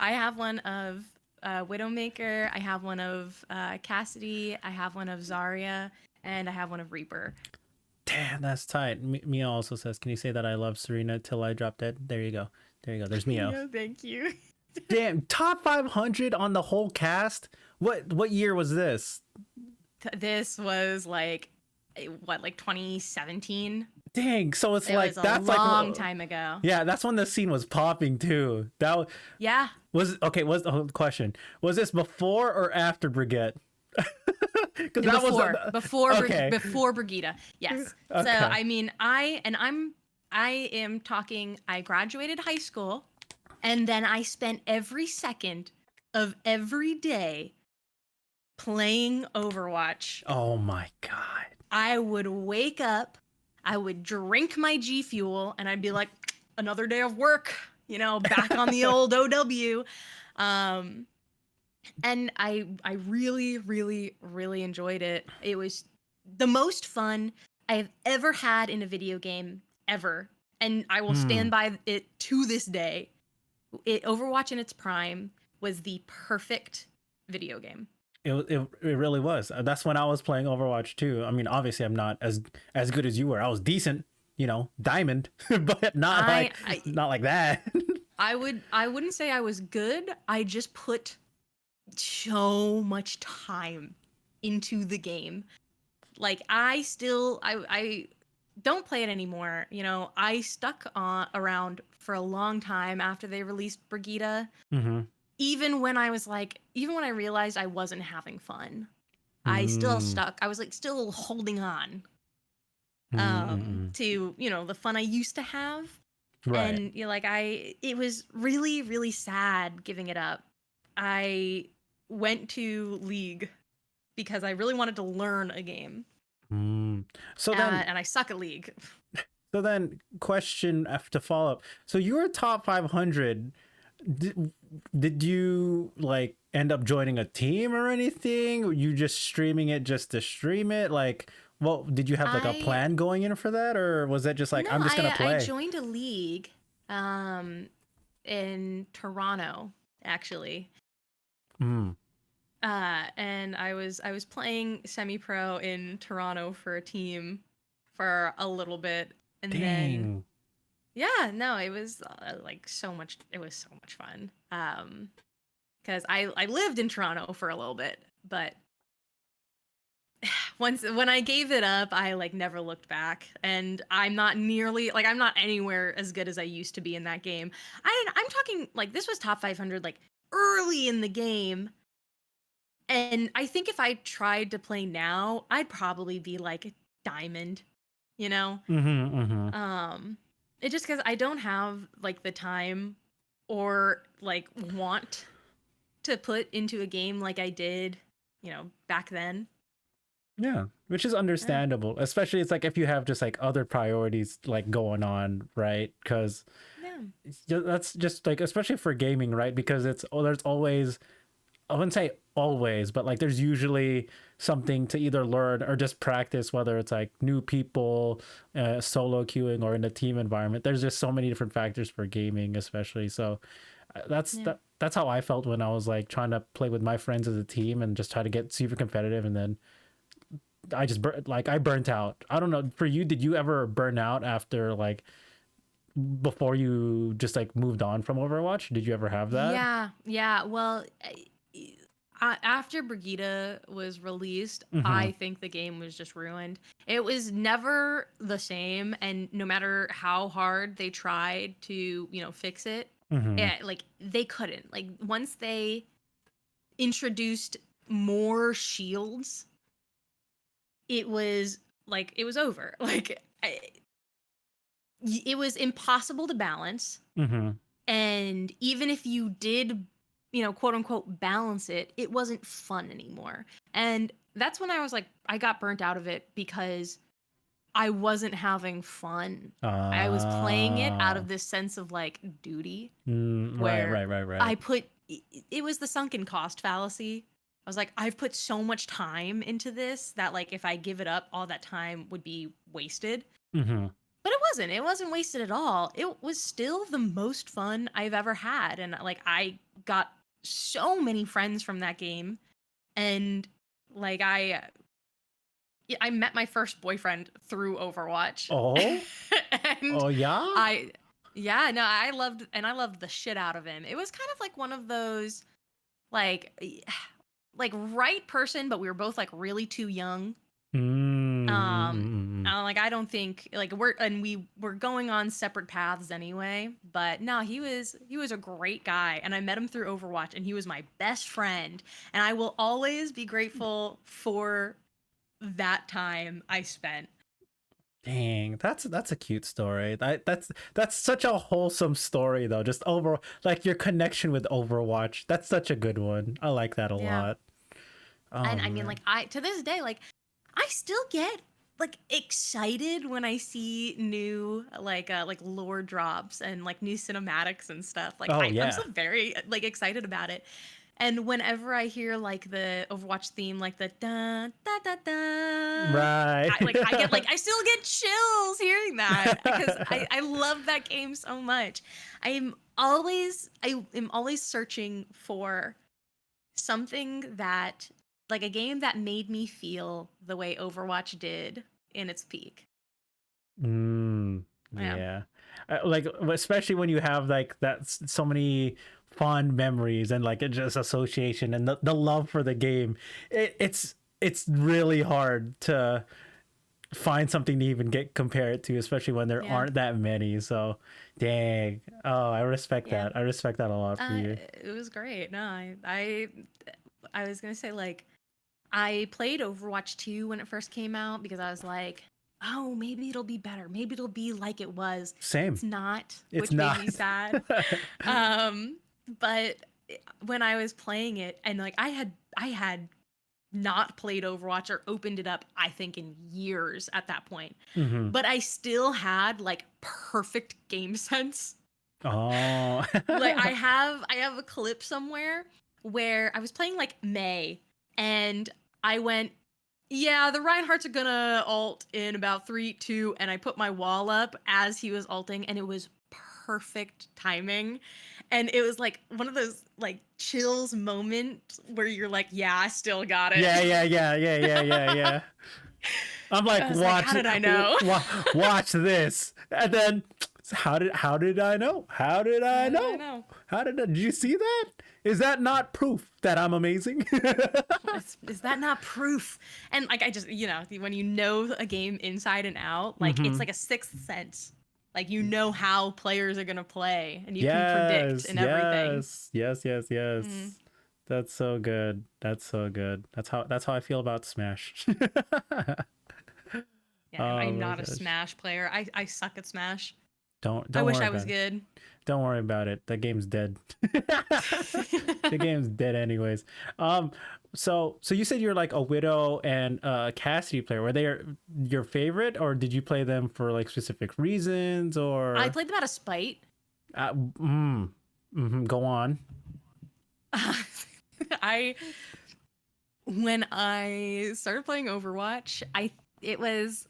I have one of Widowmaker. I have one of Cassidy. I have one of Zarya, and I have one of Reaper. Damn, that's tight. Mio also says, "Can you say that I love Xarina till I drop dead?" There you go. There's Mio. No, thank you. Damn, top 500 on the whole cast. What year was this? This was like 2017. Dang, so it's it like was that's a long like time ago. Yeah, that's when the scene was popping too. Yeah. Was the question? Was this before or after Brigitte? Because that before okay. before Brigitte. Yes. Okay. So I mean, I am talking. I graduated high school, and then I spent every second of every day playing Overwatch. Oh my god. I would wake up, I would drink my G Fuel, and I'd be like, another day of work, back on the old OW. And I really, really, really enjoyed it. It was the most fun I've ever had in a video game, ever. And I will stand by it to this day. Overwatch in its prime was the perfect video game. It really was. That's when I was playing Overwatch too. I mean, obviously I'm not as good as you were. I was decent, diamond, but not like that. I wouldn't say I was good. I just put so much time into the game. Like I don't play it anymore. I stuck around for a long time after they released Brigitte. Mm-hmm. Even when I realized I wasn't having fun. I still Mm. stuck. I was like still holding on Mm-mm. to, the fun I used to have. Right. And it was really, really sad giving it up. I went to League because I really wanted to learn a game. Mm. So then, And I suck at League. question to follow up. So you were top 500. Did you like end up joining a team or anything? Were you just streaming it just to stream it? Like, well, did you have like a I plan going in for that, or was that just like No, I'm just gonna I play? joined a league um in Toronto actually. Mm. And I was playing semi-pro in Toronto for a team for a little bit, and then Dang. yeah, no, it was like so much. It was so much fun. Because I lived in Toronto for a little bit, but when I gave it up, I like never looked back, and I'm not anywhere as good as I used to be in that game. I'm talking like this was top 500 like early in the game, and I think if I tried to play now, I'd probably be like diamond, you know. Mm-hmm. Mm-hmm. Um, it just because I don't have like the time or like want to put into a game like I did, back then. Yeah, which is Yeah. understandable. Especially it's like if you have just like other priorities like going on, right? Because Yeah. that's just like especially for gaming, right? Because there's always, I wouldn't say always, but like there's usually something to either learn or just practice, whether it's like new people, solo queuing, or in a team environment. There's just so many different factors for gaming, especially. So Yeah. that's how I felt when I was like trying to play with my friends as a team and just try to get super competitive, and then I burnt out. I don't know for you. Did you ever burn out after like before you just like moved on from Overwatch? Did you ever have that? Yeah, yeah. Well, after Brigida was released, Mm-hmm. I think the game was just ruined. It was never the same, and no matter how hard they tried to, fix it, Mm-hmm. like they couldn't. Like once they introduced more shields, it was over. It was impossible to balance. Mm-hmm. And even if you did, quote unquote, balance it, it wasn't fun anymore. And that's when I was like, I got burnt out of it because I wasn't having fun. I was playing it out Uh, of this sense of like duty right, where right, right, right. I put it was the sunken cost fallacy. I was like, I've put so much time into this that like if I give it up, all that time would be wasted. Mm-hmm. But it wasn't. It wasn't wasted at all. It was still the most fun I've ever had. And like I got so many friends from that game. And like I met my first boyfriend through Overwatch. Oh, And oh yeah. I yeah, no, I loved the shit out of him. It was kind of like one of those like like right person, but we were both like really too young. Um, Mm-hmm. like I don't think like we were going on separate paths anyway. But no, he was a great guy, and I met him through Overwatch, and he was my best friend, and I will always be grateful for that time I spent. Dang, that's a cute story. That's such a wholesome story though. Just over like your connection with Overwatch. That's such a good one. I like that a Yeah, lot. Oh and I mean, man. like I to this day, like I still get like excited when I see new like lore drops and like new cinematics and stuff. Like Oh I'm yeah. still very like excited about it. And whenever I hear like the Overwatch theme, like the da da da da, Right. I get like I still get chills hearing that because I love that game so much. I am always searching for something that like a game that made me feel the way Overwatch did in its peak. Mm, Yeah. yeah. Like especially when you have like so many fond memories and like just association and the love for the game. It's really hard to find something to even get compared to, especially when there Yeah. aren't that many. So, dang. Oh, I respect Yeah. that. I respect that a lot for you. It was great. No, I was gonna say like I played Overwatch 2 when it first came out because I was like, oh, maybe it'll be better. Maybe it'll be like it was. Same. It's not, It's which made not. me sad. But when I was playing it, and like I had not played Overwatch or opened it up, I think in years at that point. Hmm. But I still had like perfect game sense. Oh. Like I have a clip somewhere where I was playing like May and I went, yeah, the Reinhardts are gonna ult in about 3, 2, and I put my wall up as he was ulting, and it was perfect timing. And it was like one of those like chills moments where you're like, yeah, I still got it. Yeah. I'm like, I was like, how did I know? watch this, and then how did I know? How did I How did I know? know? Did you see that? Is that not proof that I'm amazing? Is that not proof? And like I just, when you know a game inside and out, like it's Hmm. like a sixth sense. Like you know how players are gonna play, and you can predict Yes, and everything. yes. Mm. That's so good. That's so good. That's how I feel about Smash. Yeah, Oh I'm my not a gosh. Smash player. I suck at Smash. I Don't wish worry I was about it. good. Don't worry about it. The game's dead. The game's dead anyways. Um so you said you're like a Widow and Cassidy player. Were they your favorite, or did you play them for like specific reasons, I or played them out of spite. uh, mm, go on. I when I started playing Overwatch, I it was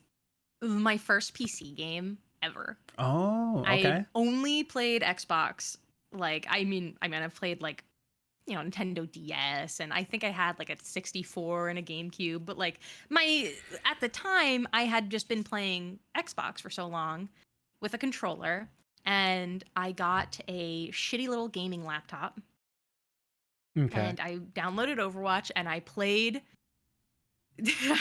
my first PC game ever. Oh, I okay. only played Xbox. Like, I've played like, Nintendo DS, and I think I had like a 64 and a GameCube. But like, at the time, I had just been playing Xbox for so long with a controller, and I got a shitty little gaming laptop, Okay. and I downloaded Overwatch, and I played.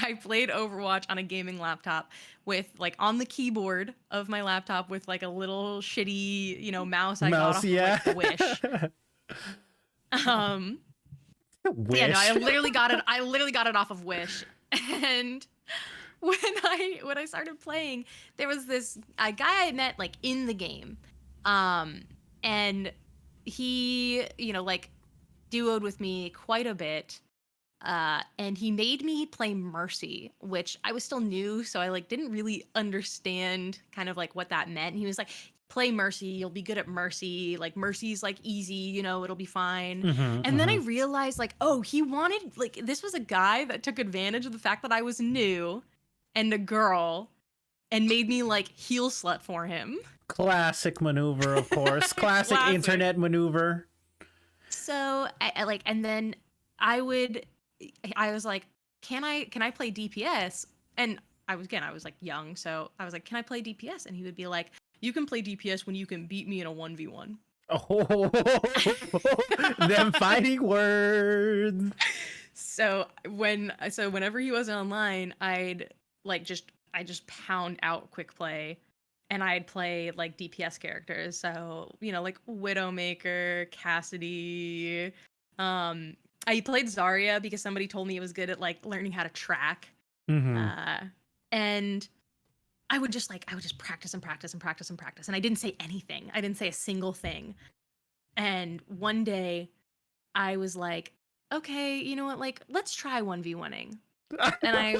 I played Overwatch on a gaming laptop with like on the keyboard of my laptop with like a little shitty, mouse I got Mouse, off of like yeah. Wish. Um yeah, no, I Wish. literally got it I literally got it off of Wish. And when I started playing, there was this a guy I met like in the game. And he, like duoed with me quite a bit. And he made me play Mercy, which I was still new, so I like didn't really understand kind of like what that meant. And he was like, "Play Mercy, you'll be good at Mercy. Like Mercy's like easy, it'll be fine." And then I Mm-hmm. realized like, oh, he wanted like this was a guy that took advantage of the fact that I was new and a girl and made me like heel slut for him. Classic maneuver, of course. Classic Classic. internet maneuver. So I like, and then I would, I was like, can I play DPS? And I was like young, so I was like, can I play DPS? And he would be like, you can play DPS when you can beat me in a 1v1. Oh, them fighting words. So whenever he was online, I'd like I just pound out quick play, and I'd play like DPS characters. So, like Widowmaker, Cassidy. I played Zarya because somebody told me it was good at like learning how to track. Mm-hmm. Uh and I would just practice and practice and practice and practice. And I didn't say anything. I didn't say a single thing. And one day I was like, okay, you know what? Like, let's try 1v1ing. And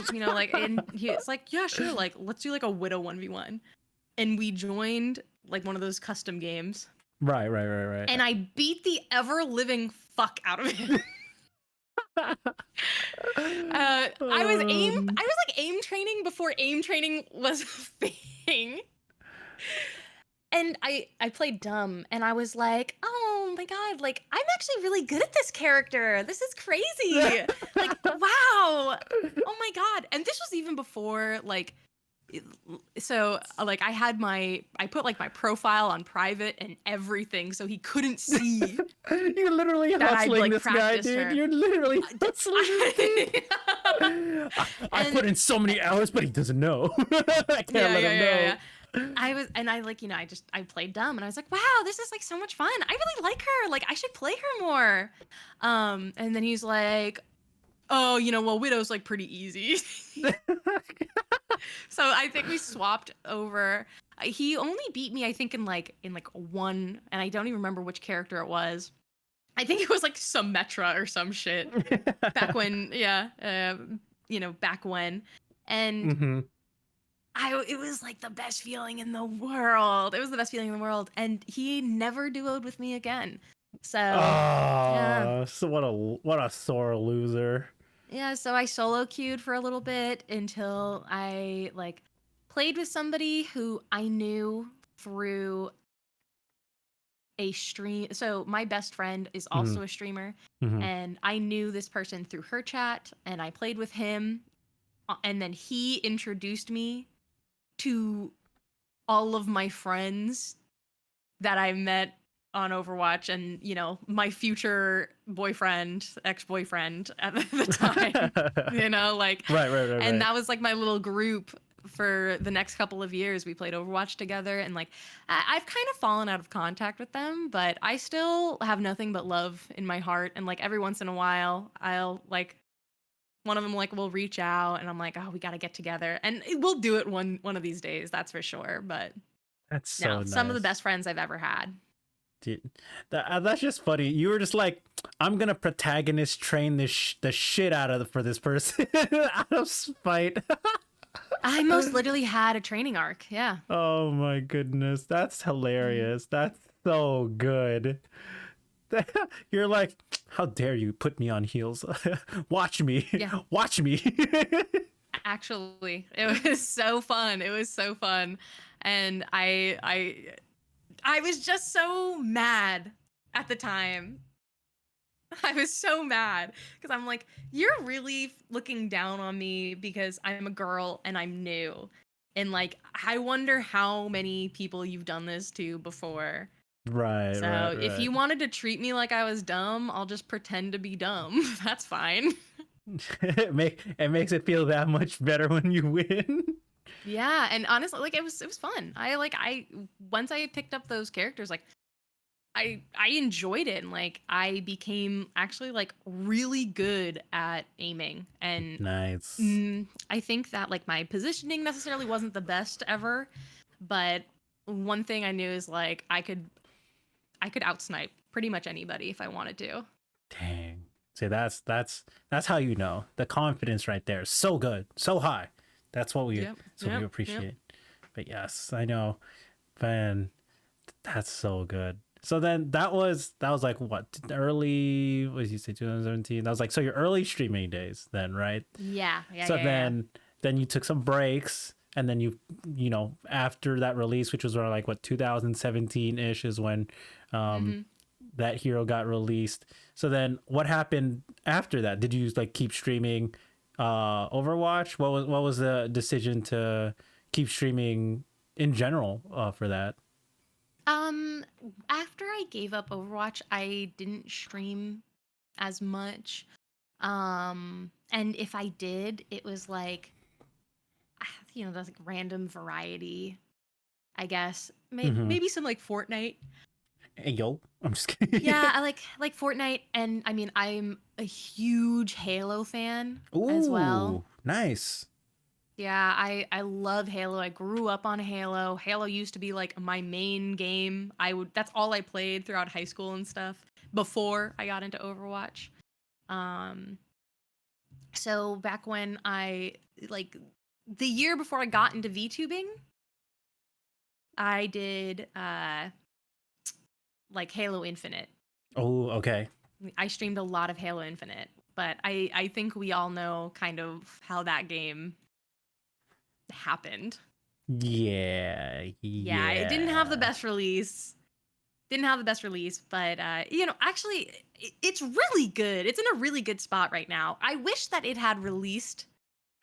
and he's like, yeah, sure. Like, let's do like a Widow 1v1. And we joined like one of those custom games. Right. And I beat the ever living fuck out of him. I was like aim training before aim training was a thing. And I played dumb, and I was like, oh my god, like I'm actually really good at this character. This is crazy. Like, wow. Oh my god. And this was even before like like I put like my profile on private and everything so he couldn't see You're literally that I'd hustling like this guy, practiced dude. her. You're literally hustling this dude. I put And in so many hours, but he doesn't know. I can't let him know. yeah. I like, I played dumb, and I was like, wow, this is like so much fun. I really like her. Like I should play her more. And then he's like, Oh, well, Widow's like pretty easy. So I think we swapped over. He only beat me, I think, in like one, and I don't even remember which character it was. I think it was like Symmetra or some shit. Back when, yeah, back when, and Hmm. it was like the best feeling in the world. It was the best feeling in the world, and he never duoed with me again. So yeah, Oh, so what a sore loser. yeah. So I solo queued for a little bit until I like played with somebody who I knew through a stream. So my best friend is Hmm. also a streamer, Hmm. and I knew this person through her chat, and I played with him, and then he introduced me to all of my friends that I met on Overwatch, and my future boyfriend, ex-boyfriend at the time, like, and Right. that was like my little group for the next couple of years. We played Overwatch together, and like I've kind of fallen out of contact with them, but I still have nothing but love in my heart. And like every once in a while, I'll like one of them like will reach out, and I'm like, oh, we got to get together, and we'll do it one of these days, that's for sure. But That's no, so some of the nice. best friends I've ever had. Dude, that's just funny. You were just like, I'm gonna protagonist train the shit out of for this person out of spite. I most literally had a training arc. Yeah. Oh my goodness, that's Mhm. hilarious. That's so good. You're like, how dare you put me on heels? Watch me, Yeah. watch me. Actually, it was so fun. It was so fun. And I was just so mad at the time. I was so mad because I'm like, you're really looking down on me because I'm a girl and I'm new. And like, I wonder how many people you've done this to before. So if Right. you wanted to treat me like I was dumb, I'll just pretend to be dumb. That's fine. It makes it feel that much better when you win. Yeah, and honestly, like it was fun. I once I picked up those characters, like I enjoyed it, and like I became actually like really good at aiming. And Nice. I think that like my positioning necessarily wasn't the best ever, but one thing I knew is like I could outsnipe pretty much anybody if I wanted to. Dang. See, that's how you know the confidence right there is so good, so high. Yep, That's what we yep, yep. appreciate. But yes, I know, man. That's so good. So then that was like what early? What did you say? 2017. That was like so your early streaming days then, right? Yeah, yeah, So yeah, yeah. then you took some breaks, and then after that release, which was around like what 2017 ish is when um Mm-hmm. that hero got released. So then what happened after that? Did you like keep streaming Overwatch? What was the decision to keep streaming in general for that? Um, After I gave up Overwatch, I didn't stream as much. And if I did, it was like, that's like random variety, I guess. Mm-hmm. Maybe some like Fortnite. Hey, yo, I'm just kidding. Yeah, I like Fortnite, and I mean, I'm a huge Halo fan as well. Ooh, nice. Yeah, I love Halo. I grew up on Halo. Halo used to be like my main game. That's all I played throughout high school and stuff before I got into Overwatch. Um so back when I like the year before I got into VTubing, I did like Halo Infinite. Oh, okay. I streamed a lot of Halo Infinite, but I think we all know kind of how that game happened. Yeah, Yeah, it didn't have the yeah. best release. Didn't have the best release, but actually, it's really good. It's in a really good spot right now. I wish that it had released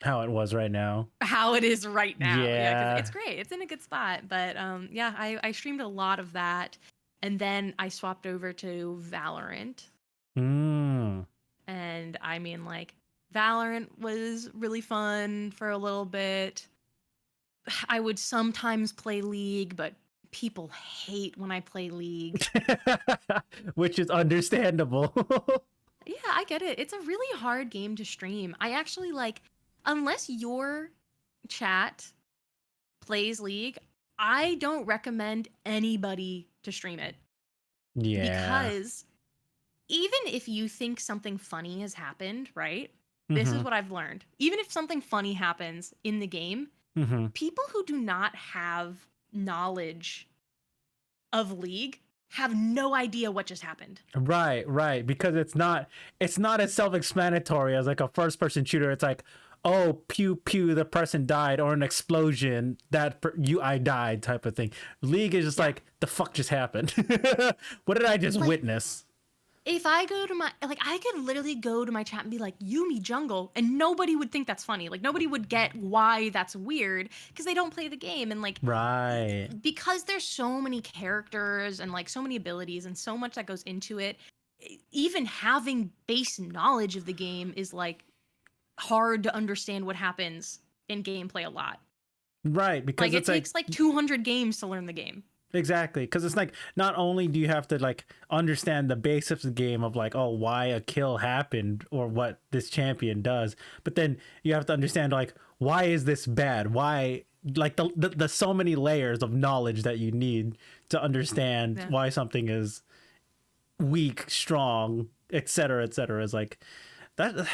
How it was right now. how it is right now. Yeah, because Yeah. it's great. It's in a good spot. But yeah, I streamed a lot of that, and then I swapped over to Valorant, Mm. and I mean, like, Valorant was really fun for a little bit. I would sometimes play League, but people hate when I play League. Which is understandable. Yeah, I get it. It's a really hard game to stream. I actually like, unless your chat plays League, I don't recommend anybody to stream it Yeah. because even if you think something funny has happened, right? This is Mm-hmm. what I've learned. Even if something funny happens in the game, Mm-hmm. people who do not have knowledge of League have no idea what just happened. Right, right. Because it's not as self-explanatory as like a first-person shooter. It's like, oh, pew pew, the person died, or an explosion I died type of thing. League is just Yeah. like, the fuck just happened? What did I just Like, witness? if I go to my, like, I could literally go to my chat and be like, Yumi Jungle, and nobody would think that's funny. Like, nobody would get why that's weird because they don't play the game. And, like, Right. because there's so many characters and, like, so many abilities and so much that goes into it, even having base knowledge of the game is, like, hard to understand what happens in gameplay a lot. Right, Like, because it it's like takes, like, 200 games to learn the game. exactly, because it's like not only do you have to like understand the basics of the game of like, oh, why a kill happened or what this champion does, but then you have to understand like, why is this bad? Why, like the so many layers of knowledge that you need to understand Yeah. why something is weak, strong, etc., etc. Is like that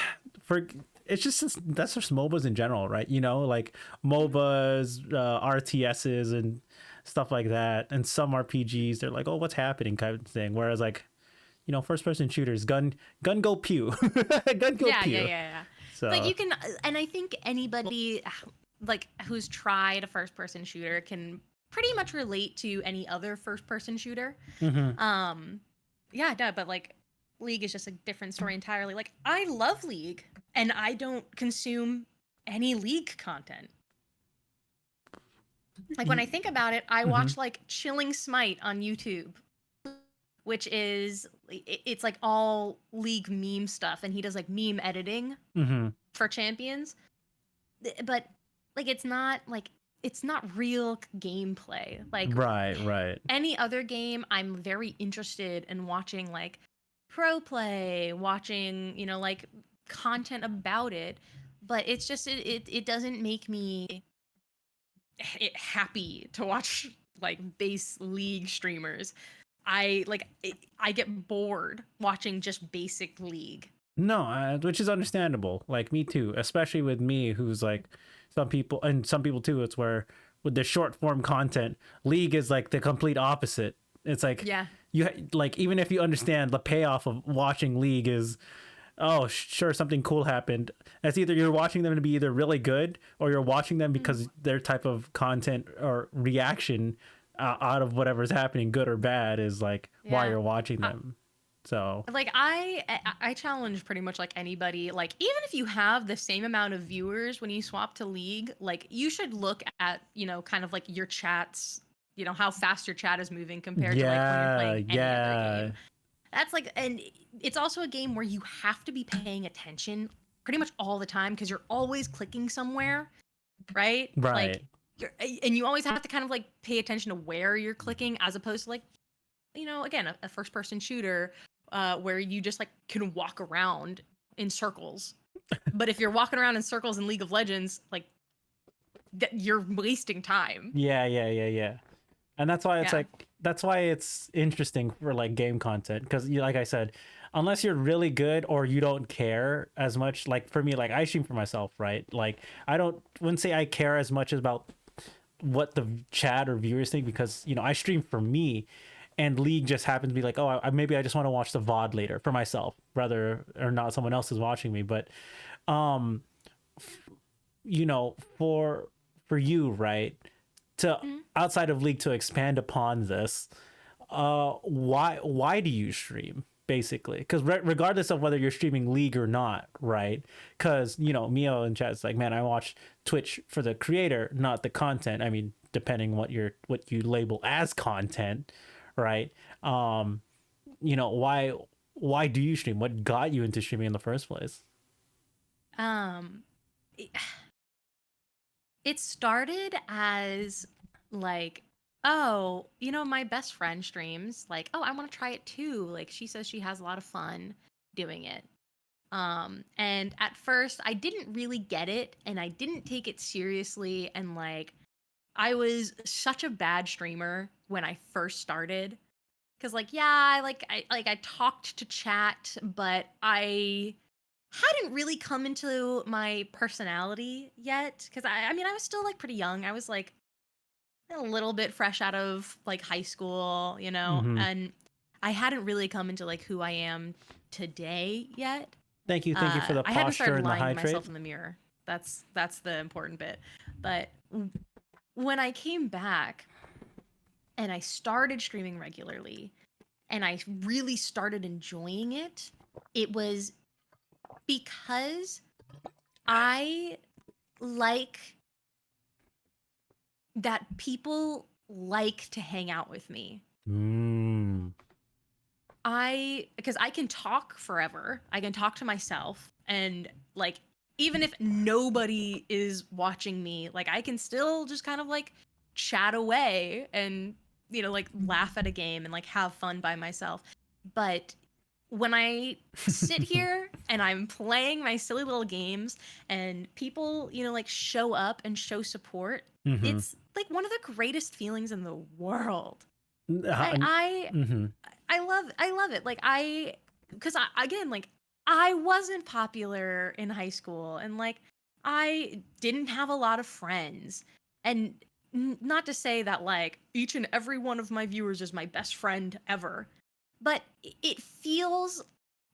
for it's just that's just MOBAs in general, right? You know, like MOBAs, RTSs, and stuff like that, and some RPGs. They're like, oh, what's happening, kind of thing. Whereas like, you know, first person shooters, gun go pew, gun go pew. Yeah. Like, So you can, and I think anybody, like, who's tried a first person shooter can pretty much relate to any other first person shooter. mhm. Um, yeah, no, but like, League is just a different story entirely. Like, I love League, and I don't consume any League content. Like, when I think about it, I Mhm. watch like Chilling Smite on YouTube, which is it's like all League meme stuff, and he does like meme editing Mhm. for champions. But like, it's not real gameplay. Like, Right, right. any other game, I'm very interested in watching, like, pro play, watching, like, content about it. But it's just it doesn't make me happy to watch like base League streamers. I get bored watching just basic League. No, which is understandable. Like me too, especially with me, who's like some people too. It's where with the short form content, League is like the complete opposite. It's like Yeah. like even if you understand the payoff of watching League is, oh sure, something cool happened. It's either you're watching them to be either really good or you're watching them Mm. because their type of content or reaction out of whatever's happening, good or bad, is like why Yeah. you're watching them. So Like, I challenge pretty much like anybody, like, even if you have the same amount of viewers when you swap to League, like, you should look at, kind of like your chats, how fast your chat is moving compared to like when you're yeah, playing any other yeah. game. That's like, and it's also a game where you have to be paying attention pretty much all the time because you're always clicking somewhere, right? Like, Right. and you always have to kind of like pay attention to where you're clicking, as opposed to like, again, a first person shooter, where you just like can walk around in circles. But if you're walking around in circles in League of Legends, like, you're wasting time. Yeah, yeah, yeah, yeah. And that's why it's Yeah. like that's why it's interesting for like game content because like I said, unless you're really good or you don't care as much. Like for me, like I stream for myself, right? Like I wouldn't say I care as much about what the chat or viewers think because I stream for me, and League just happens to be like, oh, maybe I just want to watch the VOD later for myself, rather or not someone else is watching me. But um, you know, for you, right? To Mhm. outside of League to expand upon this, why do you stream basically? Because regardless of whether you're streaming League or not, right? Because Mio in chat is like, man, I watch Twitch for the creator, not the content. I mean, depending what you label as content, right? um why do you stream? What got you into streaming in the first place? Um, it, it started as like, oh, my best friend streams. Like, oh, I want to try it too. Like, she says she has a lot of fun. doing it. And at first I didn't really get it and I didn't take it seriously, and like I was such a bad streamer when I first started. Cause like, yeah, I talked to chat, but I hadn't really come into my personality yet. Cause I mean I was still like pretty young. I was like a little bit fresh out of like high school, you know, Mm-hmm. and I hadn't really come into like who I am today yet. Thank you for the I hadn't posture started and the lying to hydrate. myself in the mirror. That's the important bit. But when I came back and I started streaming regularly and I really started enjoying it, it was because I like that people like to hang out with me. Mm. Because I can talk forever. I can talk to myself, and like even if nobody is watching me, like I can still just kind of like chat away and like laugh at a game and like have fun by myself. But when I sit here and I'm playing my silly little games and people, like show up and show support, Mm-hmm. it's like one of the greatest feelings in the world. I Uh, I mm-hmm. I love it. Like because again, like I wasn't popular in high school, and like I didn't have a lot of friends, and not to say that like each and every one of my viewers is my best friend ever, but it feels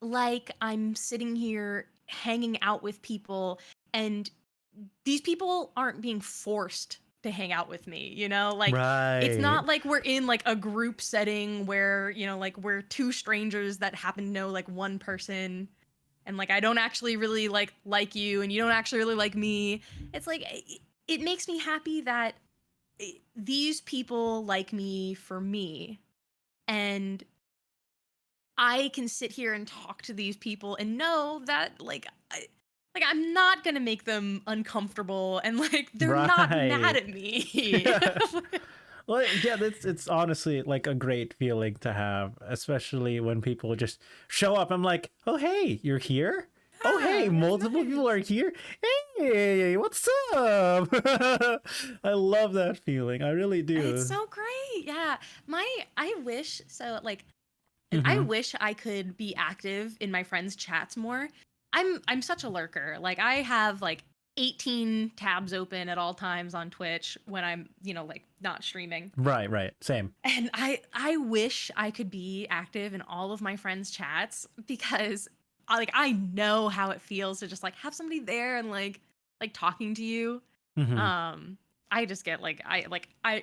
like I'm sitting here hanging out with people, and these people aren't being forced to hang out with me, like it's Right. not like we're in like a group setting where like we're two strangers that happen to know like one person, and like I don't actually really like you and you don't actually really like me. It's like it makes me happy that these people like me for me, and I can sit here and talk to these people and know that like I'm not gonna make them uncomfortable, and like they're not mad Right. at me. Well, yeah, it's honestly like a great feeling to have, especially when people just show up. I'm like, oh hey, you're here. Oh hey, Yeah, that's multiple people are nice. here. Hey, what's up? I love that feeling. I really It's do. so great. Yeah. I wish so like I Mm-hmm. wish I could be active in my friends' chats more. I'm such a lurker. Like I have like 18 tabs open at all times on Twitch when I'm, like not streaming. Right, right. Same. And I wish I could be active in all of my friends' chats, because I know how it feels to just like have somebody there and like talking to you. Mm-hmm. Um I just get I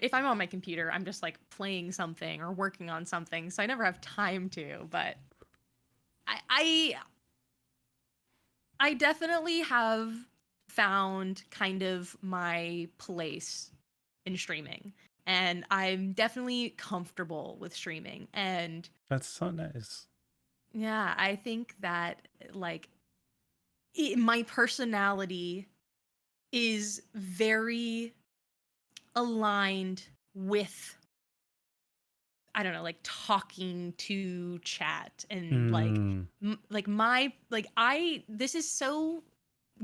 if I'm on my computer, I'm just like playing something or working on something, so I never have time to, but I I I definitely have found kind of my place in streaming, and I'm definitely comfortable with streaming. And That's so nice. yeah, I think that like my personality is very aligned with, I don't know, like talking to chat and like Mm. like my like I this is so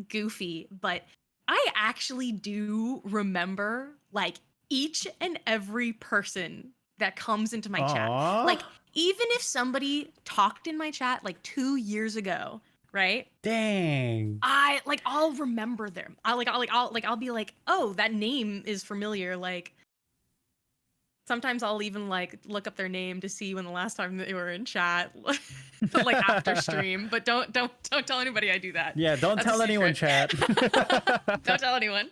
goofy, but I actually do remember like each and every person that comes into my chat. Aw. Like even if somebody talked in my chat like 2 years ago, right? Dang. I'll remember them. I'll be like, "Oh, that name is familiar." Like sometimes I'll even like look up their name to see when the last time they were in chat, like after stream. But don't tell anybody I do that. Yeah, don't That's a tell anyone, secret. chat. Don't tell anyone.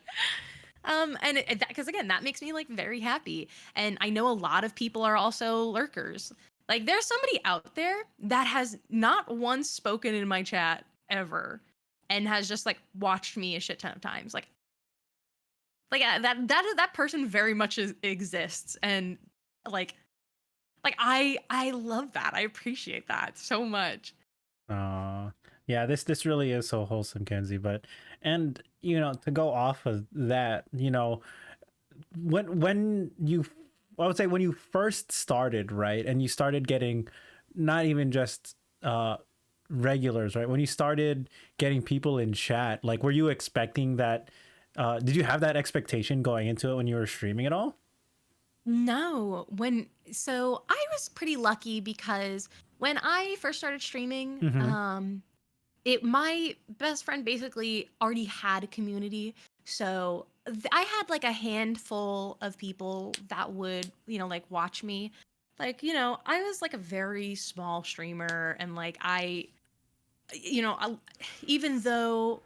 And because again, that makes me like very happy. And I know a lot of people are also lurkers. Like there's somebody out there that has not once spoken in my chat ever, and has just like watched me a shit ton of times. That person very much exists, and like I love that. I appreciate that so much. Aw. Yeah, this really is so wholesome, Kenzie. But and to go off of that, when you I would say when you first started, right, and you started getting not even just regulars, right? When you started getting people in chat, like, were you expecting that? Did you have that expectation going into it when you were streaming at all? No, so I was pretty lucky because when I first started streaming, Mm-hmm. it my best friend basically already had a community. So I had like a handful of people that would, like watch me. Like, I was like a very small streamer and like even though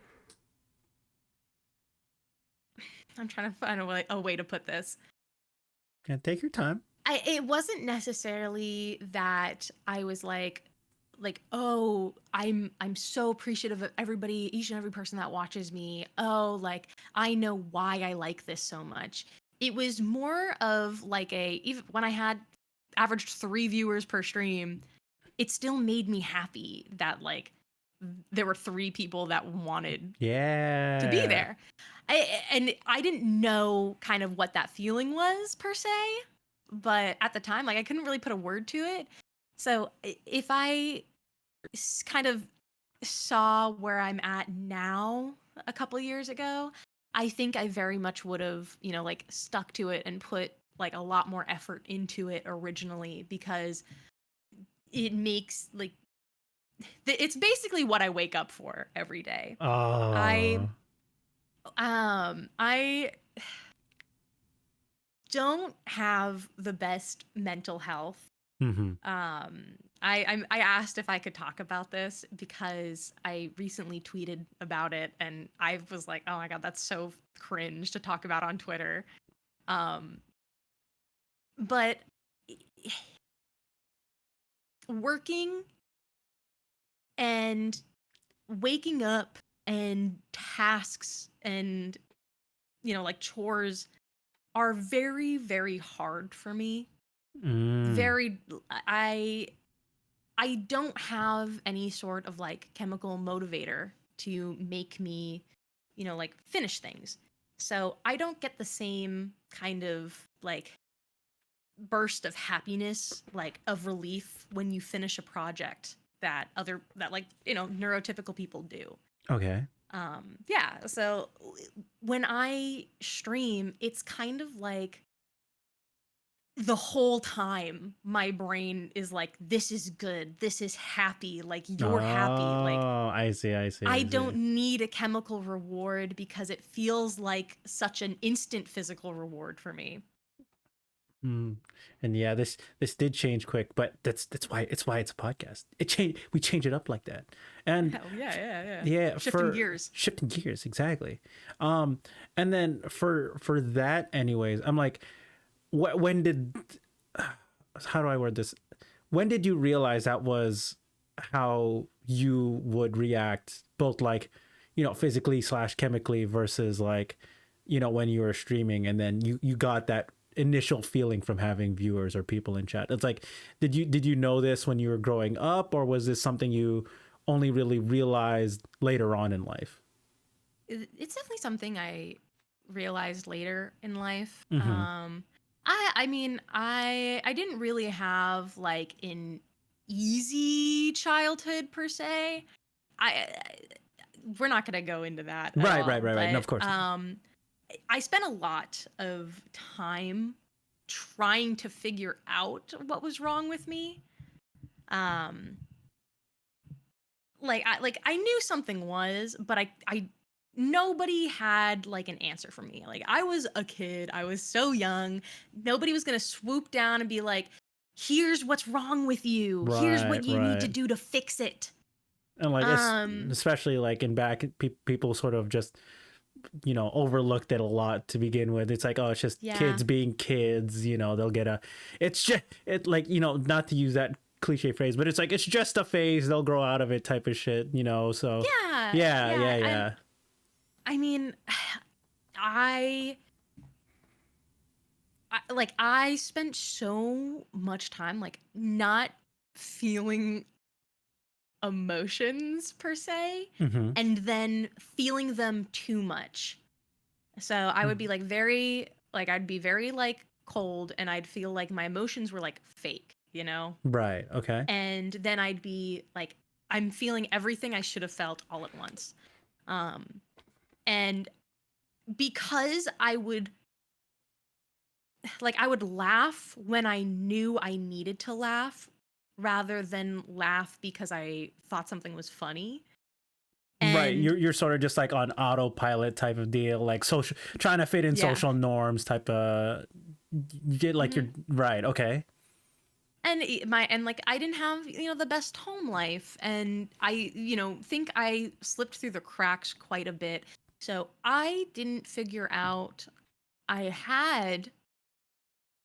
I'm trying to find a way to put this. Yeah, take your time. It wasn't necessarily that I was like, oh, I'm so appreciative of everybody, each and every person that watches me. Oh, like I know why I like this so much. It was more of like even when I had averaged 3 viewers per stream, it still made me happy that like there were 3 people that wanted to be Yeah. there. And I didn't know kind of what that feeling was per se, but at the time, like I couldn't really put a word to it. So if I kind of saw where I'm at now a couple years ago, I think I very much would have, like stuck to it and put like a lot more effort into it originally because it makes like it's basically what I wake up for every day. I Oh. I don't have the best mental health. Mm-hmm. I asked if I could talk about this because I recently tweeted about it and I was like, oh my god, that's so cringe to talk about on Twitter. Um, but working and waking up and tasks and like chores are very very hard for me. Mm. Very I don't have any sort of like chemical motivator to make me, like finish things. So I don't get the same kind of like burst of happiness, like of relief when you finish a project that like, neurotypical people do. Okay. Yeah. So when I stream, it's kind of like the whole time my brain is like, this is good, this is happy, like you're happy, like Oh, I see. I see. I I don't see. need a chemical reward because it feels like such an instant physical reward for me. Mm. And yeah, this did change quick, but that's why it's a podcast. It changed. We change it up like that, and Hell yeah, yeah, yeah. yeah, Shifting for gears. shifting gears exactly. And then for that, anyways, I'm like, when did how do I word this? When did you realize that was how you would react, both like, physically slash chemically versus like, when you were streaming, and then you got that initial feeling from having viewers or people in chat? It's like, did you know this when you were growing up, or was this something you only really realized later on in life? It's definitely something I realized later in life. Mm-hmm. I mean, I didn't really have like an easy childhood per se. I we're not going to go into that at Right, right, all, right, right. No, but of course. I spent a lot of time trying to figure out what was wrong with me. Um like I knew something was, but I nobody had like an answer for me. Like I was a kid, I was so young. Nobody was going to swoop down and be like, "Here's what's wrong with you. Here's Right, what you need to right. do to fix it." And like, Um especially like in back, people sort of just, overlooked it a lot to begin with. It's like, oh, it's just yeah. kids being kids. They'll get a. It's just it like, not to use that cliche phrase, but it's like, it's just a phase. They'll grow out of it, type of shit. So Yeah. yeah, Yeah, yeah, and yeah. I mean, I I spent so much time like not feeling emotions per se Mm-hmm. and then feeling them too much. So I would be like very like I'd be very like cold and I'd feel like my emotions were like fake, you know? Right. Okay. And then I'd be like I'm feeling everything I should have felt all at once. And because I would laugh when I knew I needed to laugh rather than laugh because I thought something was funny. Right, And you're sort of just like on autopilot type of deal, like social, trying to fit in yeah. social norms type of. You get like Hmm. you're right. Okay. And like I didn't have, the best home life, and I, think I slipped through the cracks quite a bit. So I didn't figure out I had,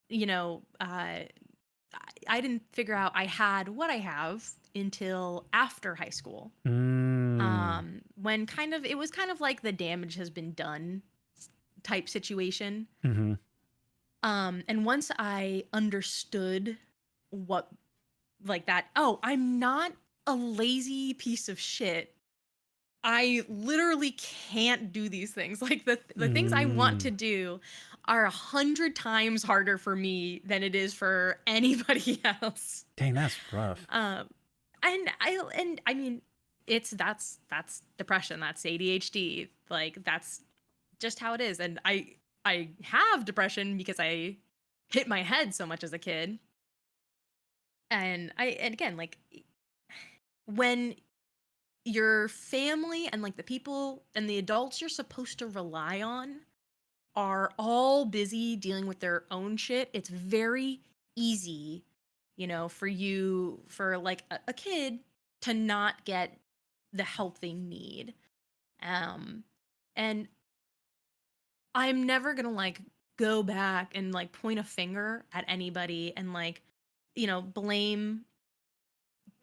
you know, I didn't figure out I had what I have until after high school. Mm. When it was kind of like the damage has been done type situation. Mm-hmm. And once I understood what, like that, oh, I'm not a lazy piece of shit. I literally can't do these things. Like the things I want Mm. to do are 100 times harder for me than it is for anybody else. Dang, that's rough. Um, and I mean, that's depression, that's ADHD, like that's just how it is. And I have depression because I hit my head so much as a kid. And again, like when your family and like the people and the adults you're supposed to rely on are all busy dealing with their own shit, it's very easy, for like a kid to not get the help they need. Um, and I'm never gonna like go back and like point a finger at anybody and like, blame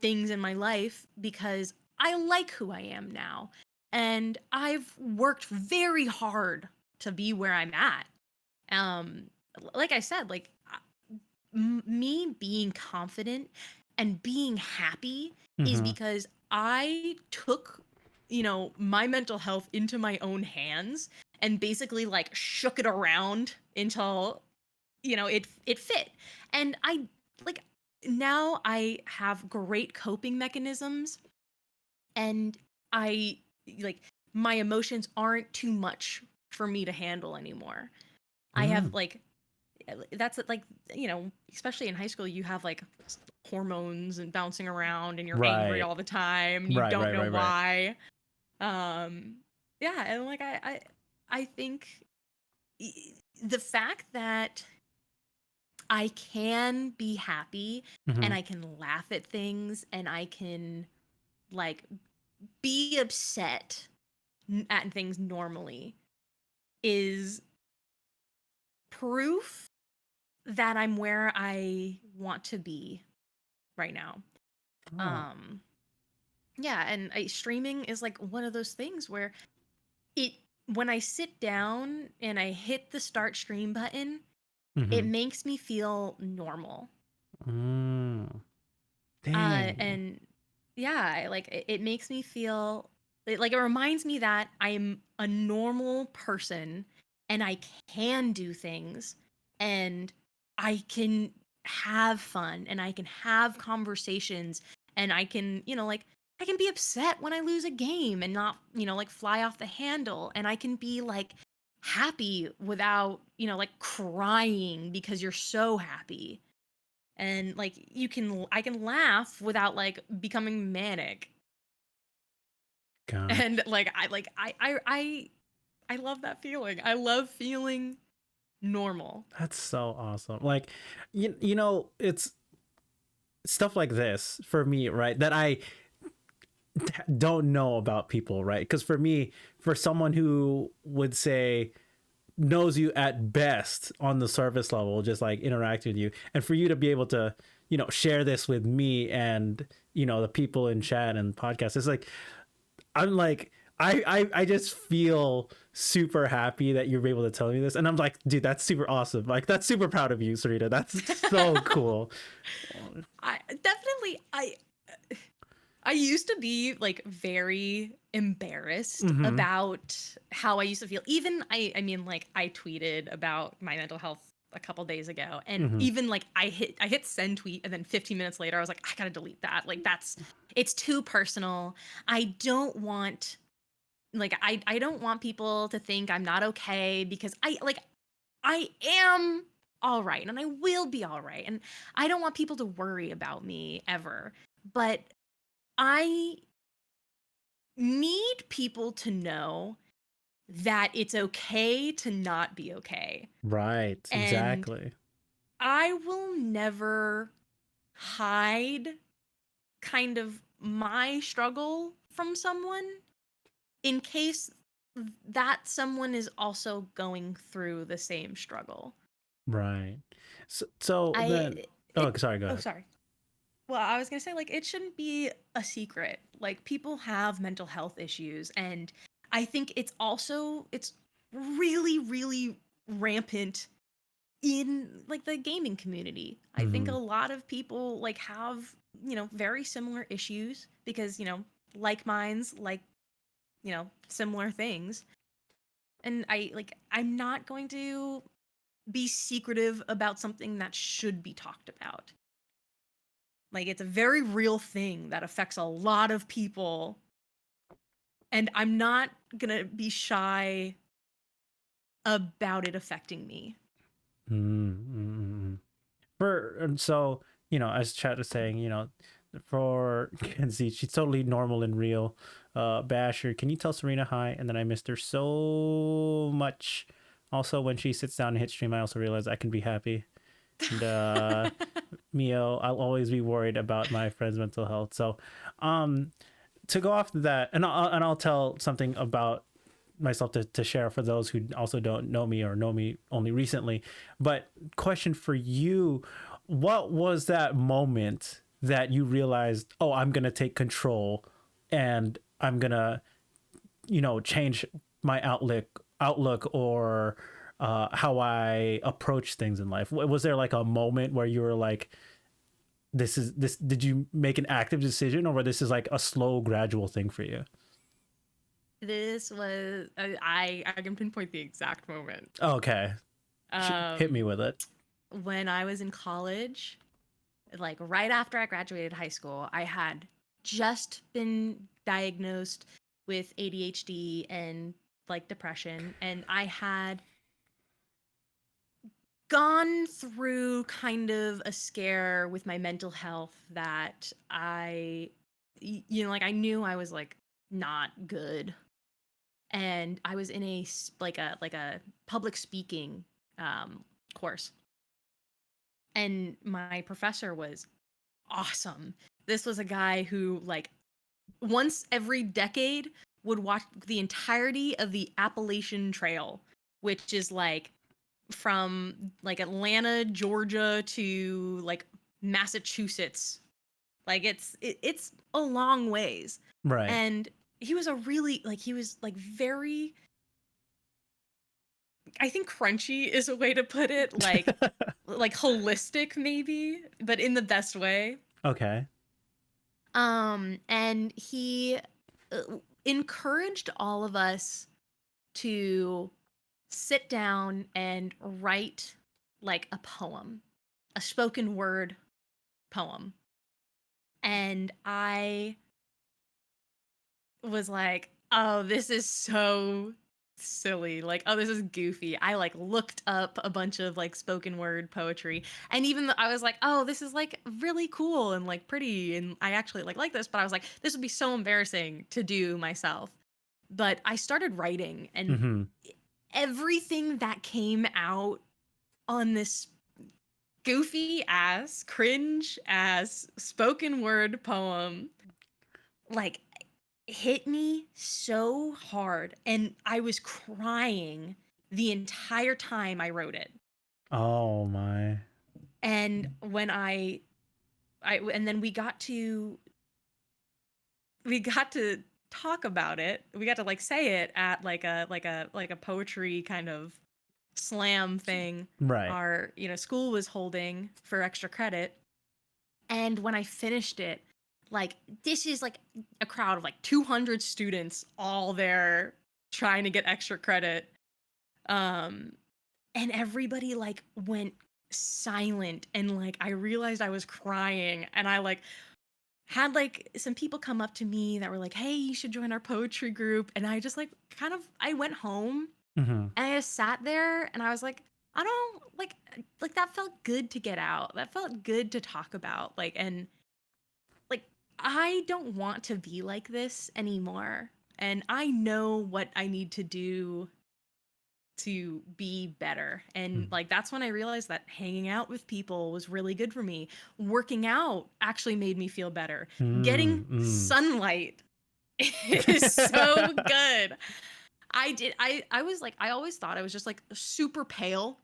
things in my life because I like who I am now. And I've worked very hard to be where I'm at. Um, like I said, like me being confident and being happy is Mm-hmm. because I took, my mental health into my own hands and basically like shook it around until, it fit. And I like now I have great coping mechanisms, and I like my emotions aren't too much for me to handle anymore. I have Mm. like that's like, especially in high school, you have like hormones and bouncing around, and you're angry Right. all the time and you Right. don't Right. know Right. Right. why. Yeah, and like I think the fact that I can be happy Mm-hmm. and I can laugh at things and I can like be upset at things normally is proof that I'm where I want to be right now. Oh. Um yeah, and streaming is like one of those things where it when I sit down and I hit the start stream button, it Mm-hmm. makes me feel normal. Mm. Dang. And yeah, like it makes me feel like it reminds me that I'm a normal person and I can do things and I can have fun and I can have conversations and I can, like I can be upset when I lose a game and not, like fly off the handle, and I can be like happy without, like crying because you're so happy, and like I can laugh without like becoming manic. God, And like I love that feeling. I love feeling normal. that's so awesome. Like, it's stuff like this for me, right? That I don't know about people, right? Because for me, for someone who would say knows you at best on the surface level, just like interact with you, and for you to be able to, share this with me and the people in chat and podcasts, it's like I'm like I just feel super happy that you're able to tell me this, and I'm like, dude, that's super awesome. Like, that's super proud of you, Sarita. That's so cool. I definitely I used to be like very embarrassed Mm-hmm. about how I used to feel. Even I mean like I tweeted about my mental health a couple days ago, and Mm-hmm. even like I hit send tweet, and then 15 minutes later I was like, I got to delete that. Like that's It's too personal. I don't want like I don't want people to think I'm not okay because I am all right and I will be all right. And I don't want people to worry about me ever. But I need people to know that it's okay to not be okay. Right, And exactly. I will never hide kind of my struggle from someone in case that someone is also going through the same struggle. Right. So I then, oh, it sorry, go oh ahead. sorry. Well, I was going to say like it shouldn't be a secret. Like people have mental health issues and I think it's really rampant in like the gaming community. I think a Hmm. lot of people like have, very similar issues because, like minds like, similar things. And I'm not going to be secretive about something that should be talked about. Like it's a very real thing that affects a lot of people and I'm not going to be shy about it affecting me. Mm-hmm. For so as chat is saying, for Kenzie, she's totally normal and real. Basher, can you tell Serena hi? And then I missed her so much. Also, when she sits down and hits stream, I also realize I can be happy. And Mio, I'll always be worried about my friend's mental health. So, um, to go off that, and I'll tell something about myself to share for those who also don't know me or know me only recently. But question for you, what was that moment that you realized, oh, I'm gonna take control and I'm gonna, change my outlook or how I approach things in life? Was there like a moment where you were like, this did you make an active decision or this is like a slow gradual thing for you? This was I can pinpoint the exact moment. Okay. Hit me Um with it. when I was in college, like right after I graduated high school, I had just been diagnosed with ADHD and like depression and I had gone through kind of a scare with my mental health that like I knew I was like not good and I was in a public speaking course and my professor was awesome. This was a guy who like once every decade would watch the entirety of the Appalachian Trail, which is like from like Atlanta, Georgia to like Massachusetts. Like it's a long ways. Right. And he was a really like he was like very I think crunchy is a way to put it, like holistic maybe, but in the best way. Okay. And he uh, encouraged all of us to sit down and write like a poem, a spoken word poem. And I was like, oh, this is so silly. Like, oh, this is goofy. I like looked up a bunch of like spoken word poetry. And even though I was like, oh, this is like really cool and like pretty. And I actually like this. But I was like, this would be so embarrassing to do myself. But I started writing and Mm-hmm. everything that came out on this goofy ass, cringe ass spoken word poem, like hit me so hard. And I was crying the entire time I wrote it. Oh my. And when and then we got to talk about it. We got to like say it at like a poetry kind of slam thing Right. our school was holding for extra credit. And when I finished it, like this is like a crowd of like 200 students all there trying to get extra credit. Um and everybody like went silent and like I realized I was crying and I like had like some people come up to me that were like, "Hey, you should join our poetry group." And I just like I went home Mm-hmm. and I just sat there and I was like, I don't like that felt good to get out. That felt good to talk about. Like, and like I don't want to be like this anymore. And I know what I need to do to be better. And like that's when I realized that hanging out with people was really good for me. Working out actually made me feel better. Getting Mm-hmm. sunlight is so good. I was like I always thought I was just like super pale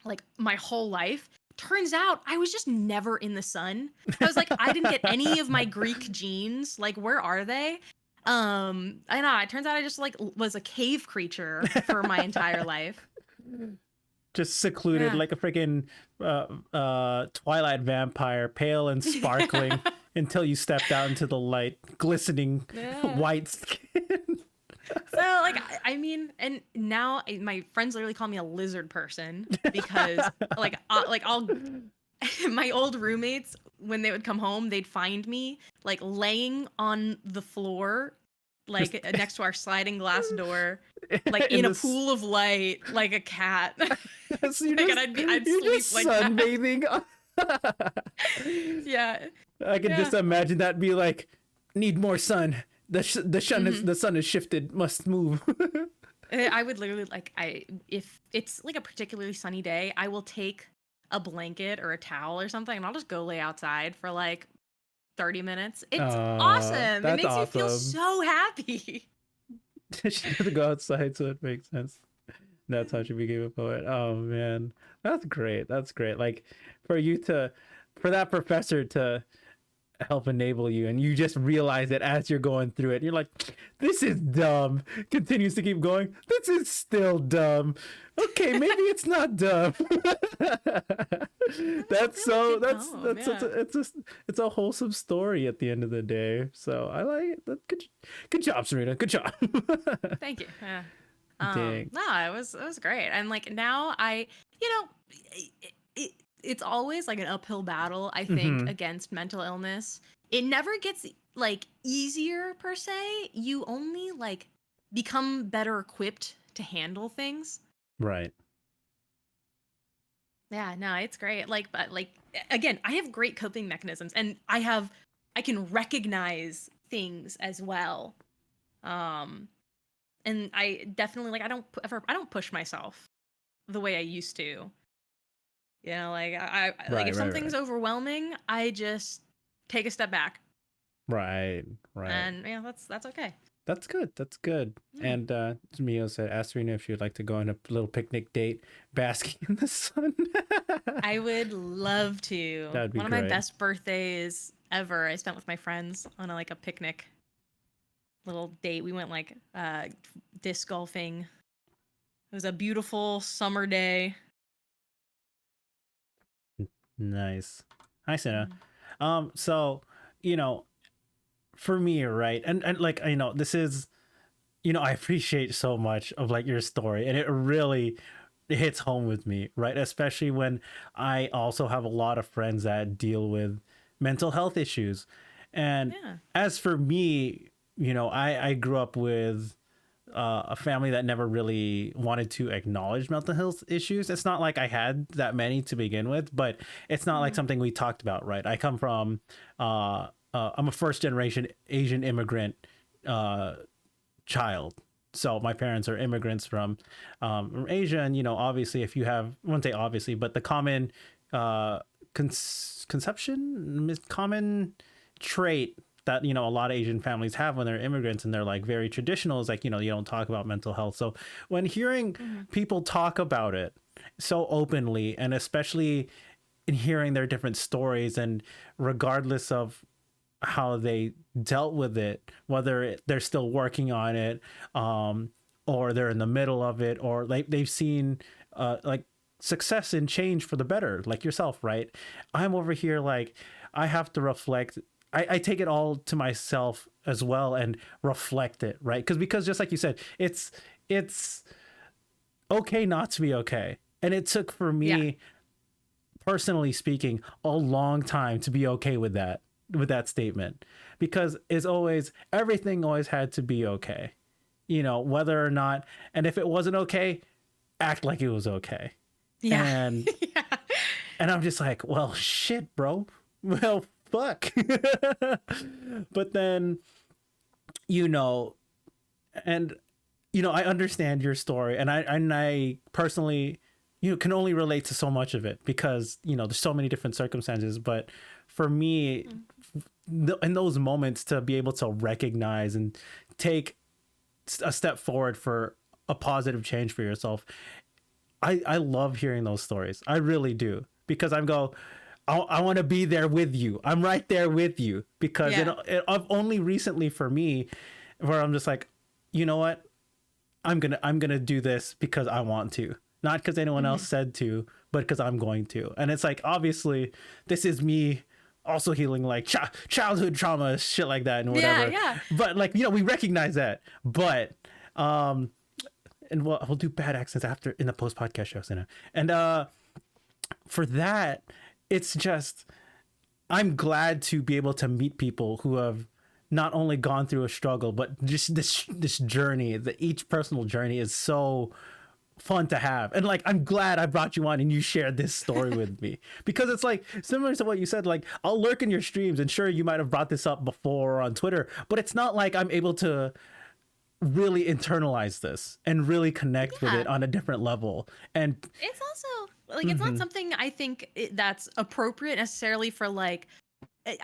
like my whole life. Turns out I was just never in the sun. I was like I didn't get any of my Greek genes. Like where are they? I know. It turns out I just like was a cave creature for my entire life. Just secluded Yeah. like a freaking Twilight vampire, pale and sparkling until you stepped out into the light, glistening Yeah. white skin. So like I mean, and now my friends literally call me a lizard person because like I'll my old roommates when they would come home they'd find me like laying on the floor Just like next to our sliding glass door like in in a this, pool of light like a cat. so you're Like, and just I'd you're sleep just like that. sunbathing. Yeah. I can Yeah. just imagine that be like, need more sun. Mhm. The sun has shifted. Must move. I would literally like if it's like a particularly sunny day, I will take a blanket or a towel or something and I'll just go lay outside for like 30 minutes. It's awesome. It That's makes me feel awesome. so happy. She doesn't go outside, so it makes sense. That's how she became a poet. Oh man, that's great. That's great. Like for you to, for that professor to help enable you, and you just realize it as you're going through it. You're like, this is dumb. Continues to keep going. This is still dumb. Okay, maybe it's not dumb. That's Really so. good poem, yeah. It's a wholesome story at the end of the day. So I like it. That's good. Good job, Serena. Good job. Thank you. Yeah. Dang. No, it was great. And like now you know, it's always like an uphill battle, I think, Mm-hmm. against mental illness. It never gets like easier per se. You only like become better equipped to handle things. Right. Yeah, no, it's great. Like, but like again, I have great coping mechanisms and I can recognize things as well. Um and I definitely like I don't push myself the way I used to. You know, like like Right. if Right. Right. something's overwhelming, I just take a step back. Right. Right. And yeah, that's okay. That's good. That's good. Yeah. And Mio said, ask Serena if she would like to go on a little picnic date, basking in the sun. I would love to. That'd be One of my great. best birthdays ever I spent with my friends on like a picnic little date. We went like disc golfing. It was a beautiful summer day. Nice. Hi, Serena. Mm. So, you know, for me, right, and like this is, I appreciate so much of like your story, and it really hits home with me, right? Especially when I also have a lot of friends that deal with mental health issues. And Yeah. as for me, I grew up with a family that never really wanted to acknowledge mental health issues. It's not like I had that many to begin with, but it's not like Mm. something we talked about, right? I come from, I'm a first generation Asian immigrant child. So my parents are immigrants from Asia, and obviously, if you have, I wouldn't say obviously, but the common common trait that a lot of Asian families have when they're immigrants and they're like very traditional is like you don't talk about mental health. So when hearing Mhm. people talk about it so openly, and especially in hearing their different stories, and regardless of how they dealt with it, whether they're still working on it, or they're in the middle of it, or like they've seen like success and change for the better, like yourself, right? I'm over here like I have to reflect. I take it all to myself as well and reflect it, right? Because just like you said, it's okay not to be okay, and it took for Yeah. me, personally speaking, a long time to be okay with that. with that statement, because it's always, everything always had to be okay, whether or not, and if it wasn't okay, act like it was okay. Yeah. And Yeah. and I'm just like, well, shit, bro. Well, fuck. But then, and I understand your story, and I personally, can only relate to so much of it, because there's so many different circumstances. But for me, in those moments, to be able to recognize and take a step forward for a positive change for yourself, I love hearing those stories. I really do, because I want to be there with you. I'm right there with you, because I've only recently, for me, where I'm just like, you know what, I'm gonna do this because I want to, not because anyone else said to, but because I'm going to. And it's like, obviously, this is me also healing like childhood trauma, shit like that, and whatever. Yeah. But like, we recognize that. But and we'll do bad accents after in the post podcast shows, and for that, it's just, I'm glad to be able to meet people who have not only gone through a struggle, but just this journey. Each personal journey is so fun to have. And like, I'm glad I brought you on and you shared this story with me, because it's like similar to what you said. Like, I'll lurk in your streams, and sure, you might have brought this up before on Twitter, but it's not like I'm able to really internalize this and really connect with it on a different level. And it's also like, it's not something I think that's appropriate necessarily for, like,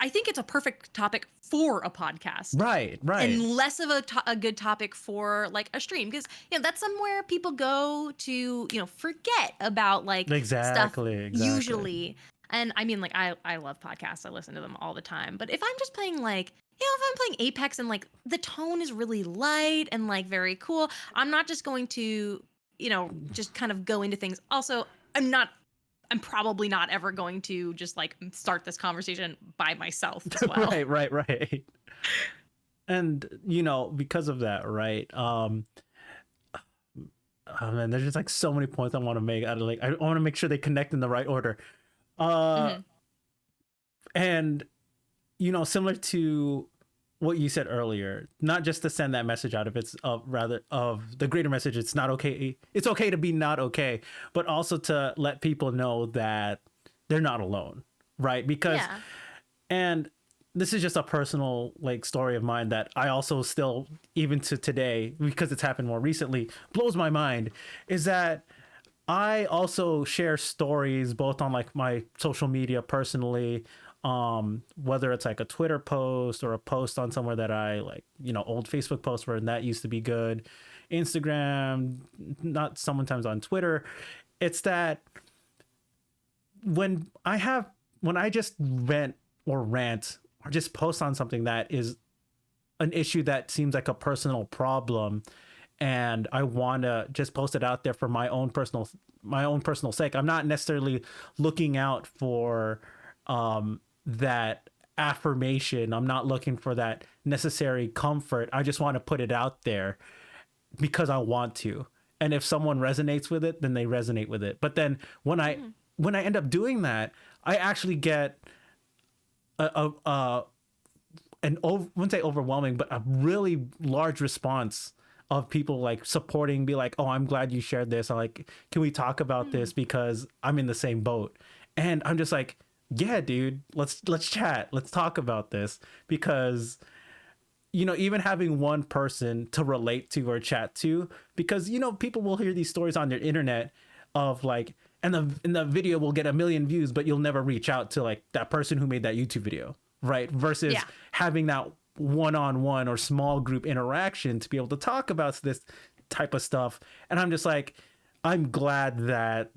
I think it's a perfect topic for a podcast, right, and less of a good topic for like a stream, because that's somewhere people go to forget about like stuff usually. And I mean, like, I love podcasts, I listen to them all the time, but if I'm just playing like, if I'm playing Apex and like the tone is really light and like very cool, I'm not just going to just kind of go into things. Also, I'm probably not ever going to just like start this conversation by myself as well. Right. And because of that, right? Oh man, there's just like so many points I want to make. I want to make sure they connect in the right order. And similar to what you said earlier, not just to send that message out, if it's rather of the greater message, it's not okay, it's okay to be not okay, but also to let people know that they're not alone, right? Because and this is just a personal like story of mine that I also still, even to today, because it's happened more recently, blows my mind, is that I also share stories both on like my social media personally, whether it's like a Twitter post or a post on somewhere that I like, old Facebook posts where that used to be good, Instagram, not sometimes on Twitter. It's that when I just rant or just post on something that is an issue that seems like a personal problem, and I want to just post it out there for my own personal sake. I'm not necessarily looking out for that affirmation. I'm not looking for that necessary comfort. I just want to put it out there because I want to. And if someone resonates with it, then they resonate with it. But then when I end up doing that, I actually get I wouldn't say overwhelming, but a really large response of people like supporting, be like, oh, I'm glad you shared this. I'm like, can we talk about this, because I'm in the same boat. And I'm just like, yeah, dude, let's chat. Let's talk about this, because even having one person to relate to or chat to, because people will hear these stories on their internet of like, and the video will get 1 million views, but you'll never reach out to like that person who made that YouTube video, right? Versus having that one-on-one or small group interaction to be able to talk about this type of stuff. And I'm just like, I'm glad that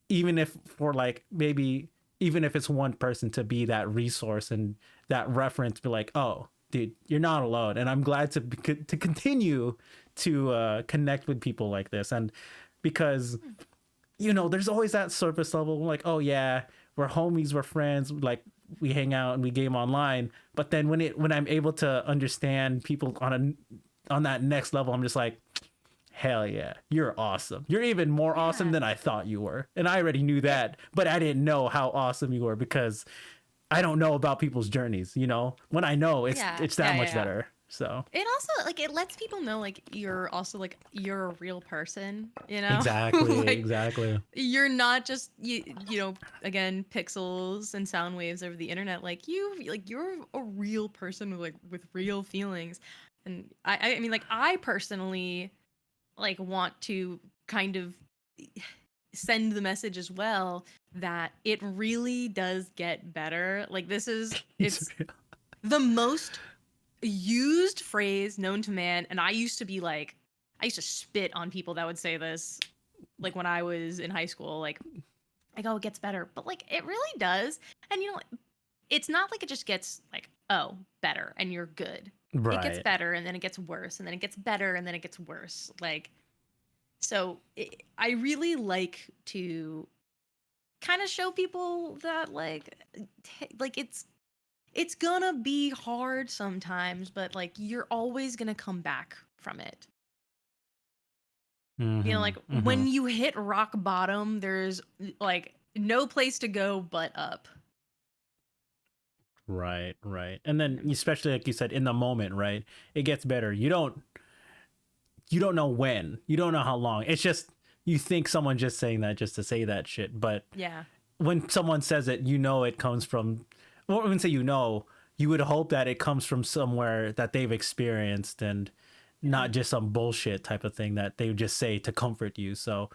even if for like, maybe even if it's one person, to be that resource and that reference, be like, oh dude, you're not alone. And I'm glad to continue to connect with people like this. And because there's always that surface level, like, oh yeah, we're homies, we're friends, like we hang out and we game online. But then when I'm able to understand people on that next level, I'm just like, hell yeah, you're awesome. You're even more awesome than I thought you were. And I already knew that, but I didn't know how awesome you were, because I don't know about people's journeys, you know? When I know, Yeah, it's that yeah, much yeah. better. So, It also like it lets people know like you're also like you're a real person, you know? exactly, Like exactly. you're not just you know, again, pixels and sound waves over the internet. Like you're a real person with like with real feelings. And I mean like I personally like want to kind of send the message as well that it really does get better. Like this is it's the most used phrase known to man, and I used to be like I used to spit on people that would say this like when I was in high school like oh it gets better, but like it really does. And you know it's not like it just gets like oh better and you're good. It gets Right. better and then it gets worse and then it gets better and then it gets worse. Like so I really like to kind of show people that like it's gonna be hard sometimes, but like you're always gonna come back from it. You know, Mm-hmm. like Mm-hmm. when you hit rock bottom, there's like no place to go but up. Right, right. And then especially like you said, in the moment, right? It gets better. You don't know when. You don't know how long. It's just you think someone just saying that just to say that shit, but Yeah. when someone says it, you know it comes from, well, I wouldn't say you know, you would hope that it comes from somewhere that they've experienced and Yeah. not just some bullshit type of thing that they would just say to comfort you. So,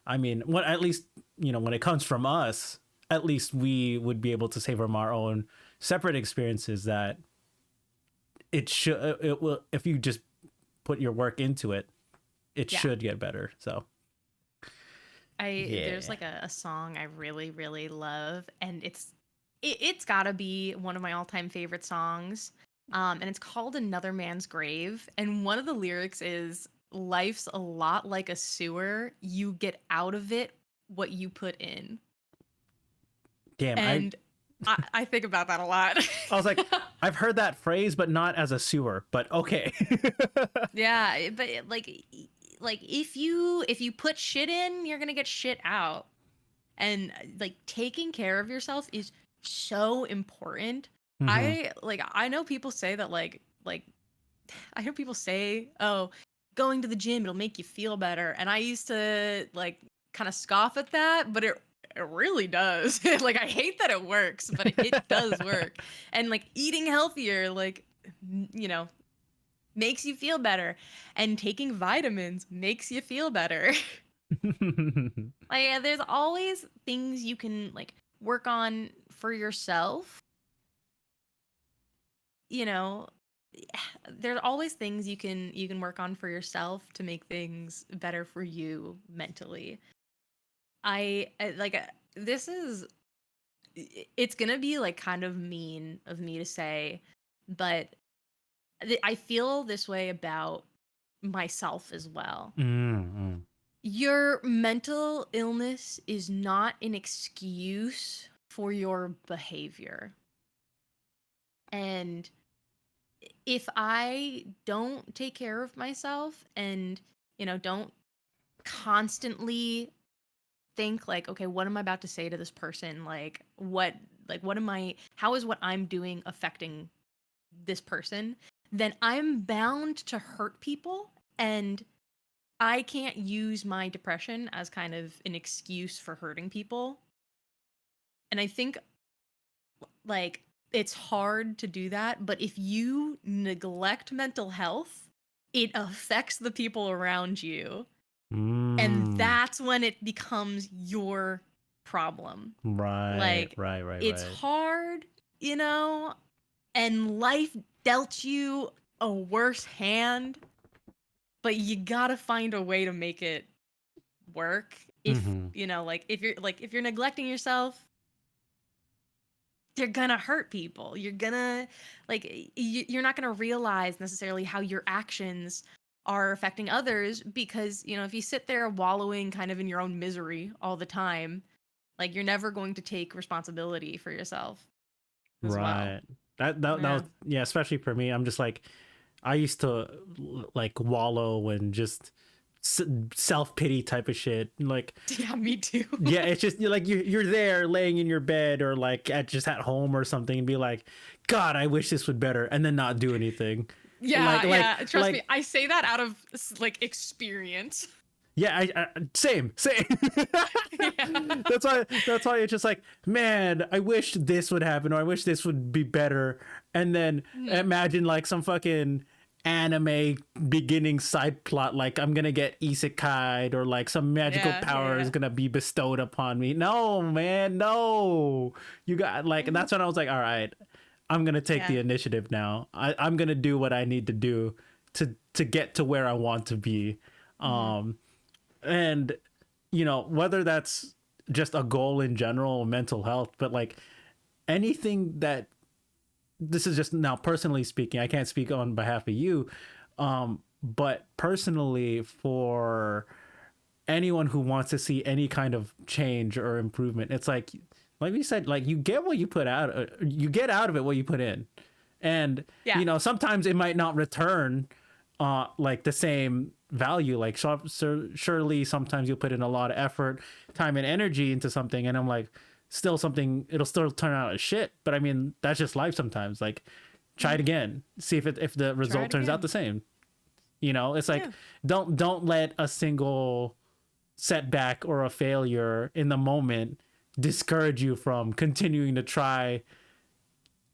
I mean, when at least, you know, when it comes from us, at least we would be able to say from our own separate experiences that it will, if you just put your work into it, it Yeah. should get better. So, I there's yeah. like a song I really really love, and it's gotta be one of my all-time favorite songs. And it's called Another Man's Grave, and one of the lyrics is life's a lot like a sewer, you get out of it what you put in. Damn, And I think about that a lot. I was like, I've heard that phrase, but not as a sewer. But okay. Yeah, but like if you put shit in, you're gonna get shit out. And like taking care of yourself is so important. Mm-hmm. I know people say that like I hear people say, "Oh, going to the gym it'll make you feel better." And I used to like kind of scoff at that, but it really does. Like I hate that it works, but it does work. And like eating healthier like you know, makes you feel better, and taking vitamins makes you feel better. Like there's always things you can like work on for yourself. You know, there's always things you can work on for yourself to make things better for you mentally. Like this is it's going to be like kind of mean of me to say, but I feel this way about myself as well. Mm-hmm. Your mental illness is not an excuse for your behavior. And if I don't take care of myself and, you know, don't constantly think like, okay, what am I about to say to this person? Like what am I how is what I'm doing affecting this person? Then I'm bound to hurt people, and I can't use my depression as kind of an excuse for hurting people. And I think like it's hard to do that, but if you neglect mental health, it affects the people around you. And Mm. that's when it becomes your problem. Right, Like right, right, it's right. hard, you know, and life dealt you a worse hand, but you got to find a way to make it work. If, Mm-hmm. you know, like if you're neglecting yourself, you're gonna hurt people. You're gonna you're not gonna realize necessarily how your actions are affecting others, because you know if you sit there wallowing kind of in your own misery all the time, like you're never going to take responsibility for yourself as well. Right. That was, Yeah. yeah, especially for me. I'm just like, I used to like wallow and just self-pity type of shit. Like, Yeah, me too. yeah, it's just like you're there laying in your bed or like just at home or something and be like, God, I wish this would better, and then not do anything. Yeah, Like like yeah. Trust me, like I say that out of like experience. yeah, I same. Yeah. That's why it's just like, man, I wish this would happen or I wish this would be better. And then Mhm. imagine like some fucking anime beginning side plot, like I'm gonna get isekai'd or like some magical Yeah, yeah, power is yeah. gonna be bestowed upon me. No, man, no. You got like, and Mhm. that's when I was like, all right, I'm gonna take Yeah. the initiative now. I'm gonna do what I need to do to get to where I want to be. Mhm. Um, and whether that's just a goal in general, mental health, but like anything that, this is just now personally speaking, I can't speak on behalf of you, but personally, for anyone who wants to see any kind of change or improvement, it's like we said, like you get what you put out, you get out of it what you put in. And Yeah. sometimes it might not return like the same value. Like surely sometimes you'll put in a lot of effort, time, and energy into something, and I'm like, still something, it'll still turn out as shit. But I mean, that's just life sometimes. Like, try it Mhm. again, see if the Try result it turns out again. the same. It's like, Yeah. don't let a single setback or a failure in the moment discourage you from continuing to try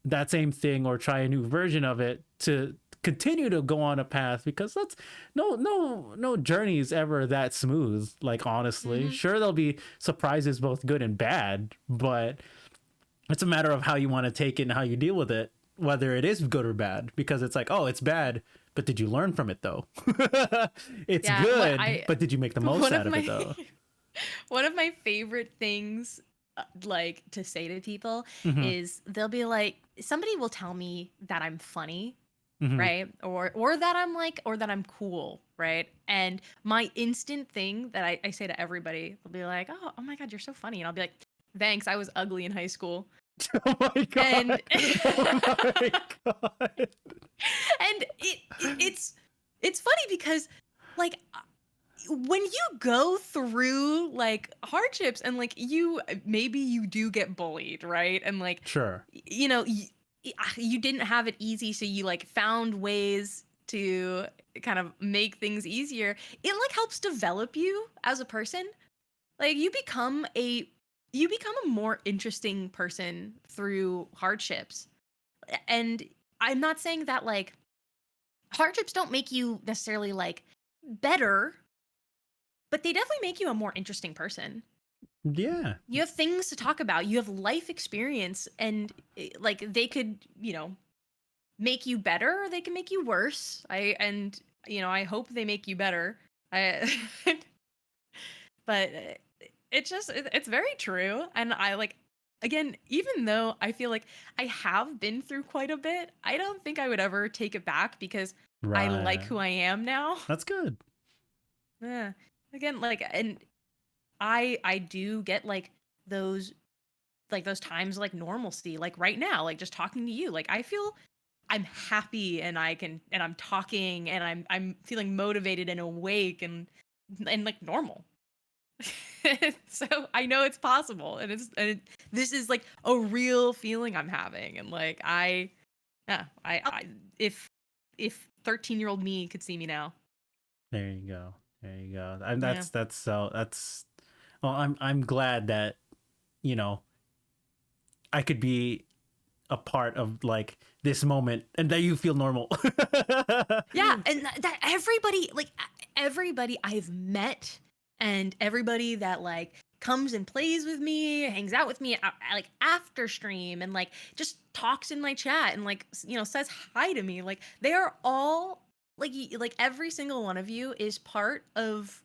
that same thing or try a new version of it, to continue to go on a path, because that's no journey is ever that smooth. Like, honestly, Mhm. sure, there'll be surprises, both good and bad, but it's a matter of how you want to take it and how you deal with it, whether it is good or bad. Because it's like, oh, it's bad, but did you learn from it though? It's Yeah. What good, I but did you make the most one out of of it my though? one of my favorite things like to say to people Mm-hmm. is they'll be like somebody will tell me that I'm funny, Mm-hmm. right? Or that I'm like or that I'm cool, right? And my instant thing that I say to everybody will be like, oh my god, you're so funny. And I'll be like, thanks, I was ugly in high school. Oh my And god. Oh my god. and it's funny because like when you go through like hardships and like you maybe you do get bullied, right? And like Sure. you didn't have it easy, so you like found ways to kind of make things easier. It like helps develop you as a person. Like you become a more interesting person through hardships. And I'm not saying that like hardships don't make you necessarily like better, but they definitely make you a more interesting person. Yeah. You have things to talk about. You have life experience, and like they could, make you better or they can make you worse. I hope they make you better. I but it's very true, and I like again, even though I feel like I have been through quite a bit, I don't think I would ever take it back because I like Right. who I am now. That's good. Yeah. Again, and I do get those those times like normalcy, like right now, like just talking to you. Like I feel I'm happy and I'm talking and I'm feeling motivated and awake and like normal. So I know it's possible this is like a real feeling I'm having and like yeah, I if 13-year-old me could see me now. There you go. There you go. And Yeah. that's well, I'm glad that, you know, I could be a part of like this moment and that you feel normal. Yeah, and that everybody, like everybody I've met, and everybody that like comes and plays with me, hangs out with me, like after stream, and like just talks in my chat, and like says hi to me. Like they are all like every single one of you is part of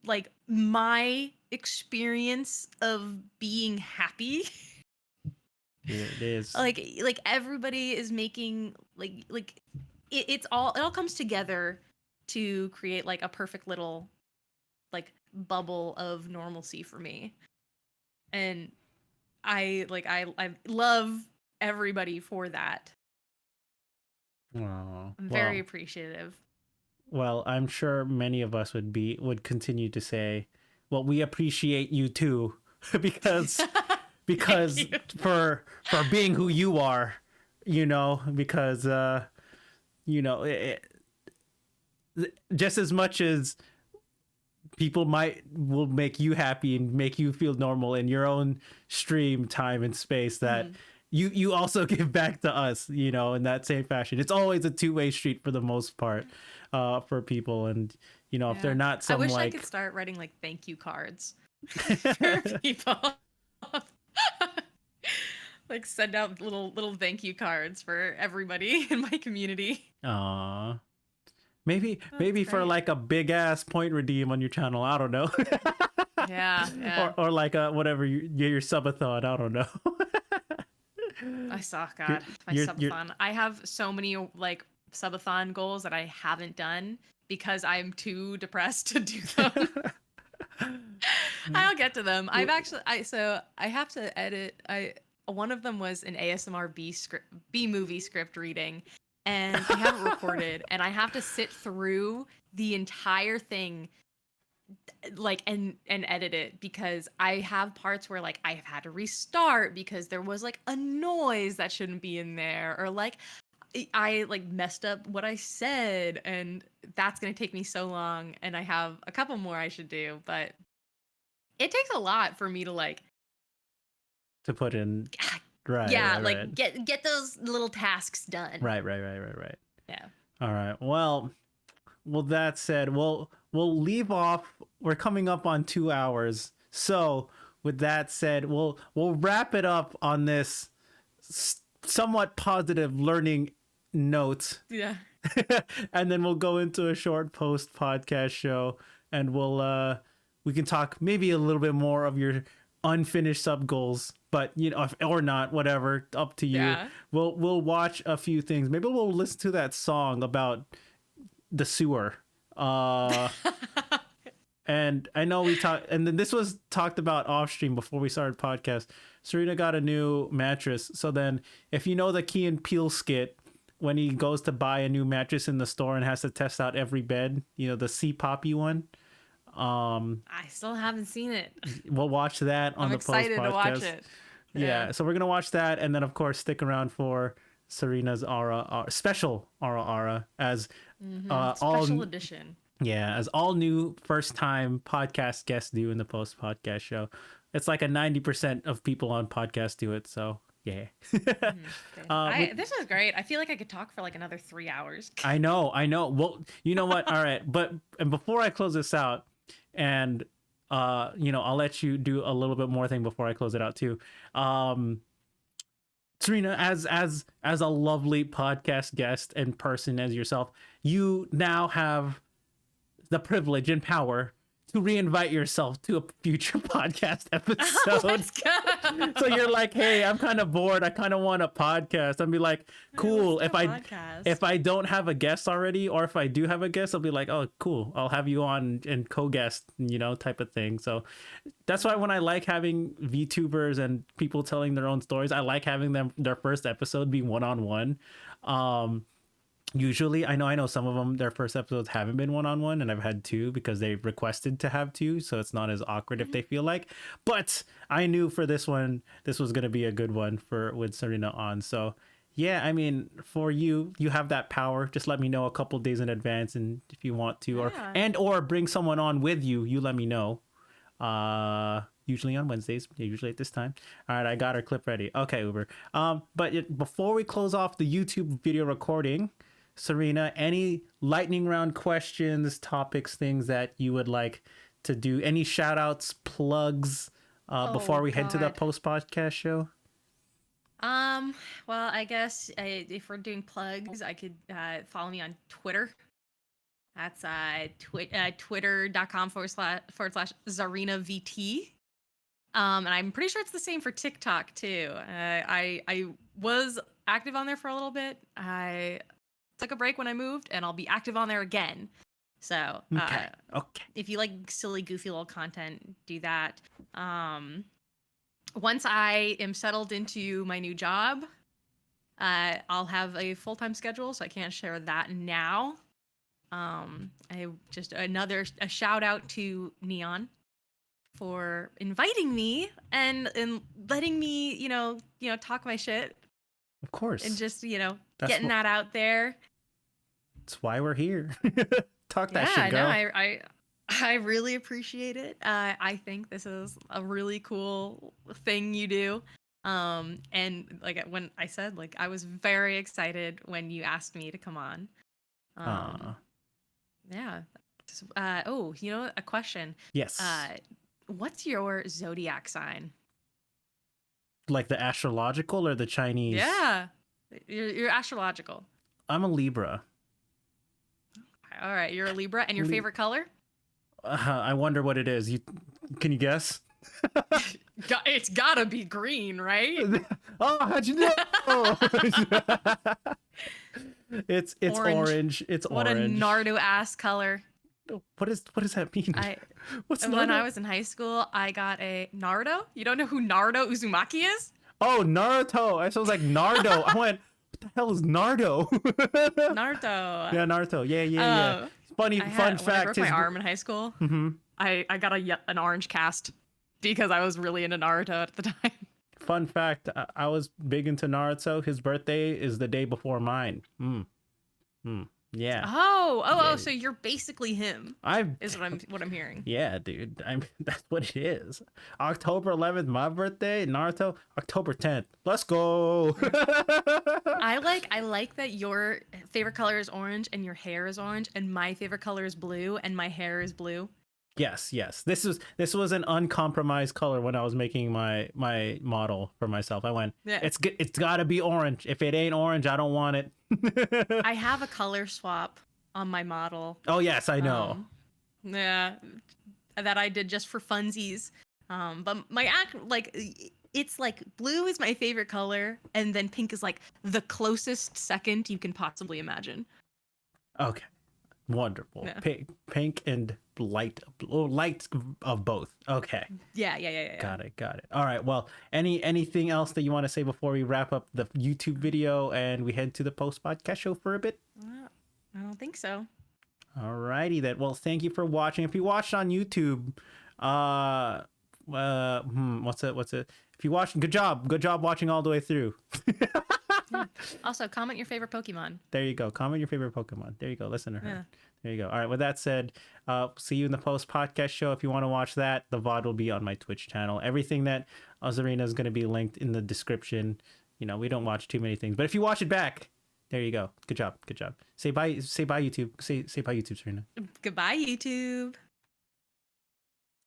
like my experience of being happy. It is. Like everybody is making it all comes together to create like a perfect little like bubble of normalcy for me. And I love everybody for that. Oh, I'm very well, appreciative. Well, I'm sure many of us would continue to say, well, we appreciate you too, because Thank because you. for being who you are, because you know, just as much as people will make you happy and make you feel normal in your own stream time and space, that Mhm. you also give back to us, in that same fashion. It's always a two-way street for the most part, for people. And if they're Yeah. not I some wish I could like start writing like thank you cards for people. Like send out little thank you cards for everybody in my community. uh maybe That's for great. like a big ass point redeem on your channel, I don't know. Yeah, yeah. or like a whatever, your subathon, I don't know. I saw you're God, my you're subathon. I have so many like subathon goals that I haven't done because I'm too depressed to do them. I'll get to them. I have to edit. I One of them was an ASMR B movie script reading, and I have it recorded, and I have to sit through the entire thing, like and edit it because I have parts where like I've had to restart because there was like a noise that shouldn't be in there, or like I like messed up what I said, and that's gonna take me so long, and I have a couple more I should do, but it takes a lot for me to like to put in. Right, yeah, right, right. like get those little tasks done. Right. Yeah. All right. Well, that said, we'll leave off. We're coming up on 2 hours. So, with that said, we'll wrap it up on this somewhat positive learning note, Yeah. and then we'll go into a short post podcast show, and we can talk maybe a little bit more of your unfinished sub goals, but or not, whatever, up to you. Yeah. We'll watch a few things. Maybe we'll listen to that song about the sewer. Uh, and I know we talked, and then this was talked about off stream before we started podcast. Xarina got a new mattress. So then, if you know the Key and Peele skit, when he goes to buy a new mattress in the store and has to test out every bed, the C Poppy one. I still haven't seen it. We'll watch that on I'm the post excited to watch podcast. it. Yeah. Yeah, so we're gonna watch that, and then of course stick around for Serena's special Aura as all Special edition. yeah, as all new first time podcast guests do in the post podcast show. It's like a 90% of people on podcasts do it, so yeah. Okay. With This is great. I feel like I could talk for like another 3 hours. I know. Well, you know what? All right, but and before I close this out, and I'll let you do a little bit more thing before I close it out too. Serena, as a lovely podcast guest and person as yourself, you now have the privilege and power to reinvite yourself to a future podcast Oh, episode. let's go. So you're like, hey, I'm kind of bored. I kind of want a podcast. I'll be like, cool. Let's If do a I podcast. if I don't have a guest already, or if I do have a guest, I'll be like, oh, cool. I'll have you on and co-guest, type of thing. So that's why when I like having VTubers and people telling their own stories, I like having them their first episode be one-on-one. Usually, I know some of them, their first episodes haven't been one-on-one, and I've had two because they requested to have two, so it's not as awkward if Mhm. they feel like. But I knew for this one, this was going to be a good one for with Serena on. So yeah, I mean, for you have that power. Just let me know a couple days in advance, and if you want to, Yeah. or bring someone on with you, you let me know. Usually on Wednesdays, usually at this time. All right, I got our clip ready. Okay, Uber. Before we close off the YouTube video recording, Serena, any lightning round questions, topics, things that you would like to do? Any shout outs, plugs, before Oh we head to the God. post podcast show? Well, I guess if we're doing plugs, I could follow me on Twitter. That's twitter.com// Xarina VT. And I'm pretty sure it's the same for TikTok too. I was active on there for a little bit. I took a break when I moved, and I'll be active on there again. So Okay. if you like silly, goofy little content, do that. Once I am settled into my new job, I'll have a full-time schedule, so I can't share that now. I just a shout out to Neon for inviting me and letting me, talk my shit Of course. and just, That's getting that out there. That's why we're here. Talk that Yeah, shit, girl. no, I really appreciate it. I think this is a really cool thing you do. And like when I said, like, I was very excited when you asked me to come on. Yeah. Oh, a question. Yes. What's your zodiac sign? Like the astrological or the Chinese? Yeah. You're astrological. I'm a Libra. All right, you're a Libra, and your favorite color? I wonder what it is. Can you guess? It's gotta be green, right? Oh, how'd you know? It's orange. It's what orange. What a Nardo ass color. What does that mean? What's Nardo? When I was in high school, I got a Naruto. You don't know who Naruto Uzumaki is? Oh, Naruto. I was like Nardo. I went, what the hell is Nardo? Naruto. Yeah, Naruto. Yeah. Fun fact. When I broke my arm in high school, I got an orange cast because I was really into Naruto at the time. Fun fact, I was big into Naruto. His birthday is the day before mine. Yeah. Oh, so you're basically him. Is what I'm hearing. Yeah, dude. That's what it is. October 11th, my birthday. Naruto, October 10th. Let's go. I like that your favorite color is orange and your hair is orange, and my favorite color is blue and my hair is blue. Yes. This was an uncompromised color when I was making my model for myself. I went, yeah. It's got to be orange. If it ain't orange, I don't want it. I have a color swap on my model. Oh yes, I know. Yeah, that I did just for funsies. But it's like blue is my favorite color, and then pink is like the closest second you can possibly imagine. Okay. Wonderful. Yeah. Pink and light of both. Okay. Yeah. Got it. All right. Well, anything else that you want to say before we wrap up the YouTube video and we head to the post podcast show for a bit? I don't think so. All righty then. Well, thank you for watching. If you watched on YouTube, what's it? If you watched, good job watching all the way through. Also, comment your favorite Pokemon. There you go. Comment your favorite Pokemon. There you go. Listen to her. Yeah. There you go. All right. With that said, see you in the post podcast show. If you want to watch that, the VOD will be on my Twitch channel. Everything that Xarina is going to be linked in the description. We don't watch too many things, but if you watch it back, there you go. Good job. Say bye. Say bye, YouTube. Say bye, YouTube, Xarina. Goodbye, YouTube.